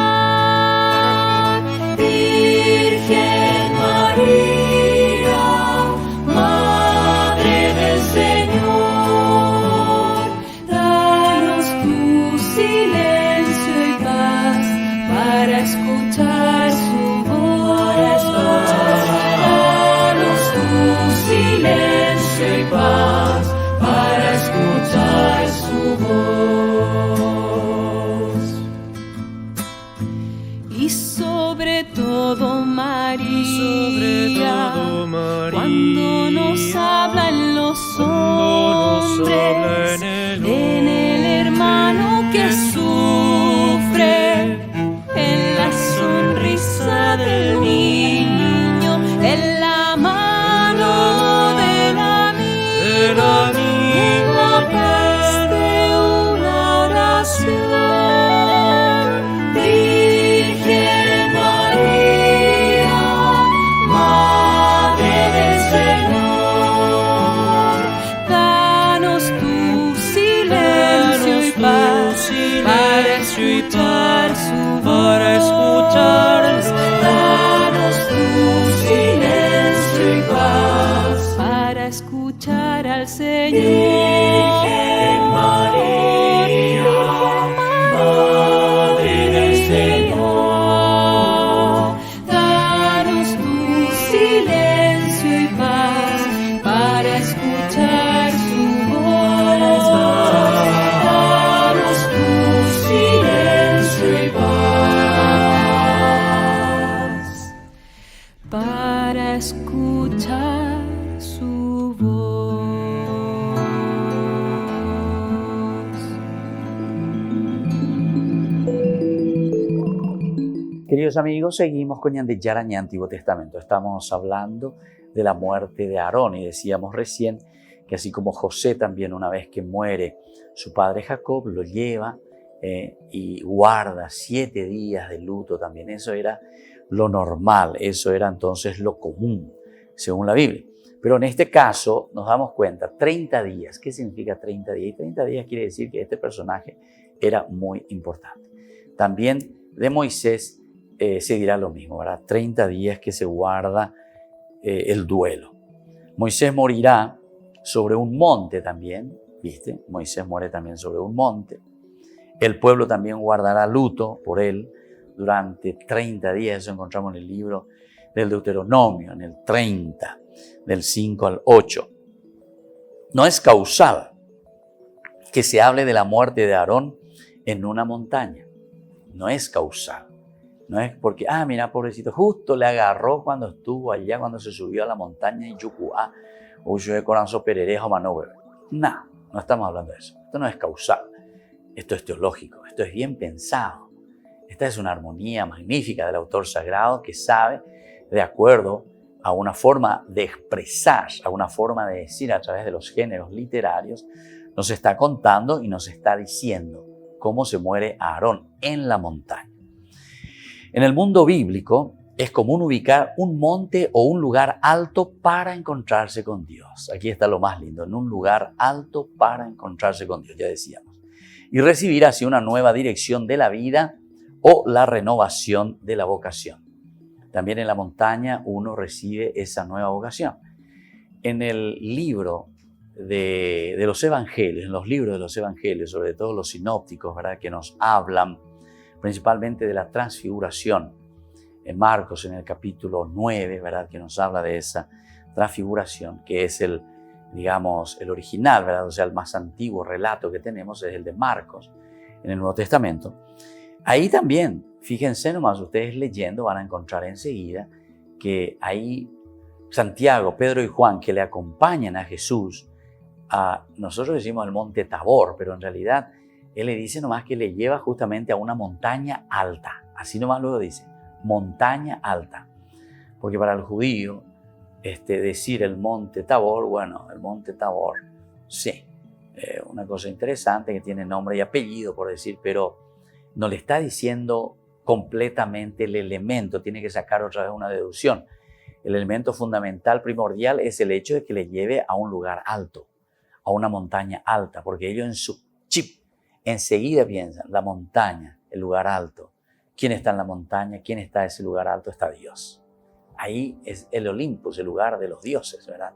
Virgen María, Madre del Señor, danos tu silencio y paz para escuchar su voz. Danos tu silencio y paz para escuchar su voz. Y sobre todo María, cuando nos hablan los hombres, en el hermano que sufre, en la sonrisa del niño, en la mano del amigo, en la paz de una oración. Virgen María, Madre del Señor, danos tu silencio y paz para escuchar su voz. Danos tu silencio y paz para escuchar al Señor. Virgen María, Madre del Señor, para escuchar su voz. Queridos amigos, seguimos con Ñandeyara Ñe Antiguo Testamento. Estamos hablando de la muerte de Aarón y decíamos recién que así como José también, una vez que muere su padre Jacob, lo lleva y guarda 7 días de luto también. Eso era lo normal, eso era entonces lo común, según la Biblia. Pero en este caso nos damos cuenta, 30 días. ¿Qué significa 30 días? Y 30 días quiere decir que este personaje era muy importante. También de Moisés se dirá lo mismo, ¿verdad? 30 días que se guarda el duelo. Moisés morirá sobre un monte también, ¿viste? Moisés muere también sobre un monte. El pueblo también guardará luto por él durante 30 días. Eso encontramos en el libro del Deuteronomio, en el 30, del 5 al 8. No es causal que se hable de la muerte de Aarón en una montaña. No es causal. No es porque, mira, pobrecito, justo le agarró cuando estuvo allá, cuando se subió a la montaña en Yucuá, o yo de Coranzo Pererejo, Manóver. No estamos hablando de eso. Esto no es causal. Esto es teológico. Esto es bien pensado. Esta es una armonía magnífica del autor sagrado que sabe, de acuerdo a una forma de expresar, a una forma de decir a través de los géneros literarios, nos está contando y nos está diciendo cómo se muere Aarón en la montaña. En el mundo bíblico es común ubicar un monte o un lugar alto para encontrarse con Dios. Aquí está lo más lindo, en un lugar alto para encontrarse con Dios, ya decíamos. Y recibir así una nueva dirección de la vida o la renovación de la vocación. También en la montaña uno recibe esa nueva vocación. En el libro de los evangelios, en los libros de los evangelios, sobre todo los sinópticos, ¿verdad?, que nos hablan principalmente de la transfiguración. En Marcos, en el capítulo 9, ¿verdad?, que nos habla de esa transfiguración, que es el original, ¿verdad?, o sea, el más antiguo relato que tenemos es el de Marcos en el Nuevo Testamento. Ahí también, fíjense nomás, ustedes leyendo van a encontrar enseguida que ahí Santiago, Pedro y Juan, que le acompañan a Jesús, nosotros decimos el monte Tabor, pero en realidad él le dice nomás que le lleva justamente a una montaña alta. Así nomás luego dice, montaña alta. Porque para el judío, decir el monte Tabor, bueno, el monte Tabor, sí, una cosa interesante que tiene nombre y apellido, por decir, pero no le está diciendo completamente el elemento, tiene que sacar otra vez una deducción. El elemento fundamental, primordial, es el hecho de que le lleve a un lugar alto, a una montaña alta, porque ellos en su chip enseguida piensan, la montaña, el lugar alto. ¿Quién está en la montaña? ¿Quién está en ese lugar alto? Está Dios. Ahí es el Olympus, el lugar de los dioses, ¿verdad?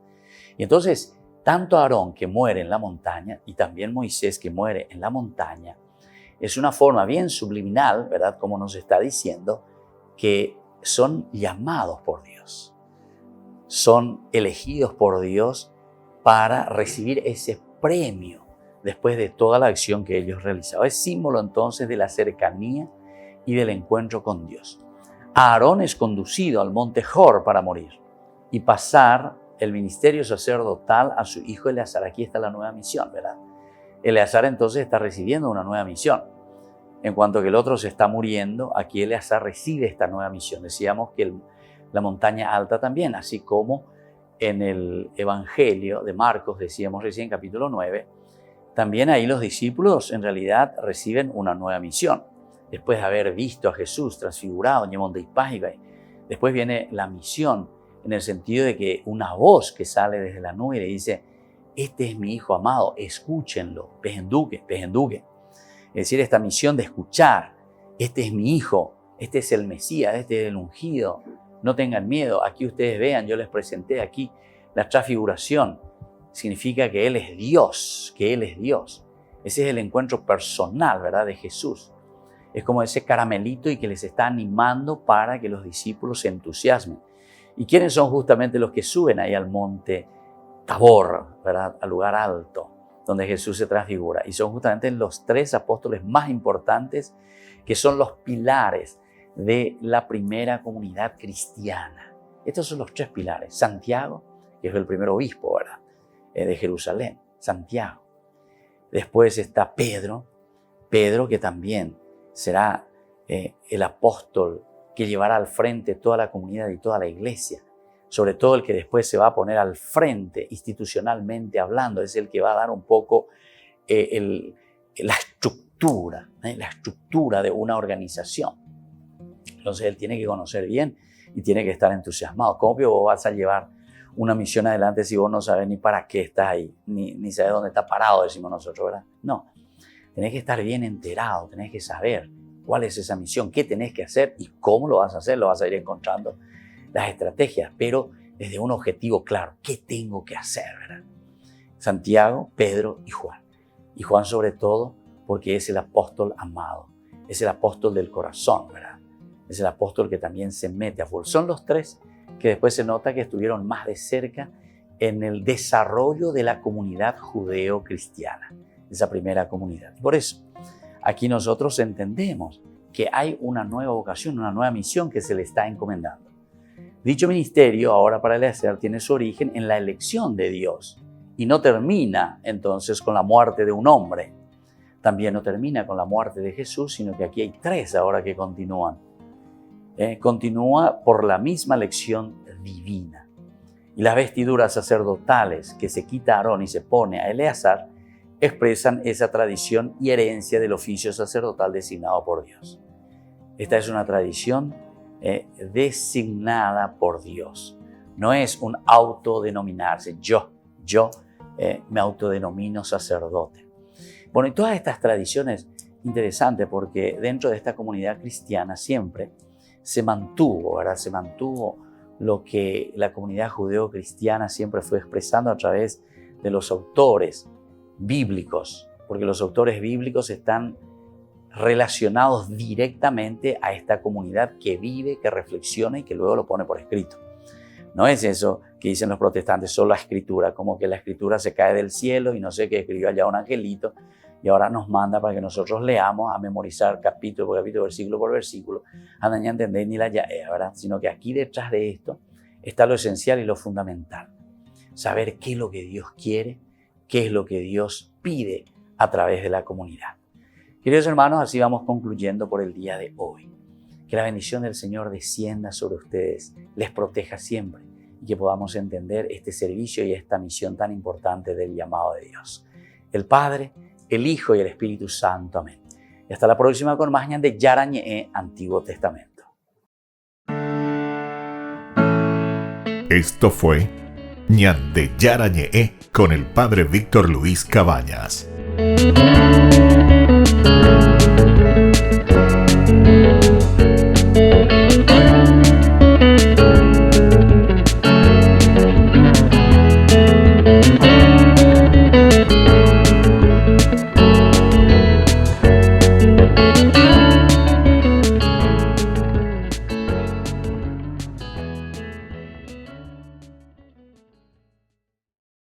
Y entonces, tanto Aarón que muere en la montaña y también Moisés que muere en la montaña, es una forma bien subliminal, ¿verdad?, como nos está diciendo, que son llamados por Dios. Son elegidos por Dios para recibir ese premio después de toda la acción que ellos realizaban. Es símbolo entonces de la cercanía y del encuentro con Dios. Aarón es conducido al monte Hor para morir y pasar el ministerio sacerdotal a su hijo Eleazar. Aquí está la nueva misión, ¿verdad? Eleazar entonces está recibiendo una nueva misión. En cuanto que el otro se está muriendo, aquí Eleazar recibe esta nueva misión. Decíamos que la montaña alta también, así como en el Evangelio de Marcos, decíamos recién, capítulo 9, también ahí los discípulos en realidad reciben una nueva misión. Después de haber visto a Jesús transfigurado, después viene la misión en el sentido de que una voz que sale desde la nube le dice, este es mi hijo amado, escúchenlo, pejenduque. Es decir, esta misión de escuchar, este es mi hijo, este es el Mesías, este es el ungido, no tengan miedo, aquí ustedes vean, yo les presenté aquí la transfiguración, significa que Él es Dios, Ese es el encuentro personal, ¿verdad?, de Jesús. Es como ese caramelito y que les está animando para que los discípulos se entusiasmen. ¿Y quiénes son justamente los que suben ahí al monte Tabor, ¿verdad?, al lugar alto donde Jesús se transfigura? Y son justamente los 3 apóstoles más importantes que son los pilares de la primera comunidad cristiana. Estos son los 3 pilares. Santiago, que es el primer obispo, ¿verdad?, de Jerusalén, Santiago. Después está Pedro, que también será el apóstol que llevará al frente toda la comunidad y toda la iglesia. Sobre todo el que después se va a poner al frente institucionalmente hablando, es el que va a dar un poco la estructura de una organización. Entonces él tiene que conocer bien y tiene que estar entusiasmado. ¿Cómo que vos vas a llevar una misión adelante si vos no sabes ni para qué estás ahí, ni sabes dónde está parado, decimos nosotros, ¿verdad? No, tenés que estar bien enterado, tenés que saber cuál es esa misión, qué tenés que hacer y cómo lo vas a hacer. Lo vas a ir encontrando las estrategias, pero desde un objetivo claro. ¿Qué tengo que hacer, verdad? Santiago, Pedro y Juan. Y Juan sobre todo porque es el apóstol amado, es el apóstol del corazón, ¿verdad? Es el apóstol que también se mete a full. Son los 3 que después se nota que estuvieron más de cerca en el desarrollo de la comunidad judeo-cristiana, esa primera comunidad. Por eso, aquí nosotros entendemos que hay una nueva vocación, una nueva misión que se le está encomendando. Dicho ministerio, ahora para Eliezer, tiene su origen en la elección de Dios y no termina entonces con la muerte de un hombre. También no termina con la muerte de Jesús, sino que aquí hay 3 ahora que continúan. Continúa por la misma elección divina. Y las vestiduras sacerdotales que se quita a Aarón y se pone a Eleazar expresan esa tradición y herencia del oficio sacerdotal designado por Dios. Esta es una tradición designada por Dios. No es un autodenominarse. Yo me autodenomino sacerdote. Bueno, y todas estas tradiciones, interesantes porque dentro de esta comunidad cristiana siempre se mantuvo, ¿verdad? Se mantuvo lo que la comunidad judeo-cristiana siempre fue expresando a través de los autores bíblicos, porque los autores bíblicos están relacionados directamente a esta comunidad que vive, que reflexiona y que luego lo pone por escrito. No es eso que dicen los protestantes, solo la escritura, como que la escritura se cae del cielo y no sé qué escribió allá un angelito y ahora nos manda para que nosotros leamos a memorizar capítulo por capítulo, versículo por versículo, a no entender ni la yaea, ¿verdad? Sino que aquí detrás de esto está lo esencial y lo fundamental. Saber qué es lo que Dios quiere, qué es lo que Dios pide a través de la comunidad. Queridos hermanos, así vamos concluyendo por el día de hoy. Que la bendición del Señor descienda sobre ustedes, les proteja siempre y que podamos entender este servicio y esta misión tan importante del llamado de Dios. El Padre, el Hijo y el Espíritu Santo. Amén. Y hasta la próxima con más de Yarañe Antiguo Testamento. Esto fue Ñan de Yarañe con el Padre Víctor Luis Cabañas.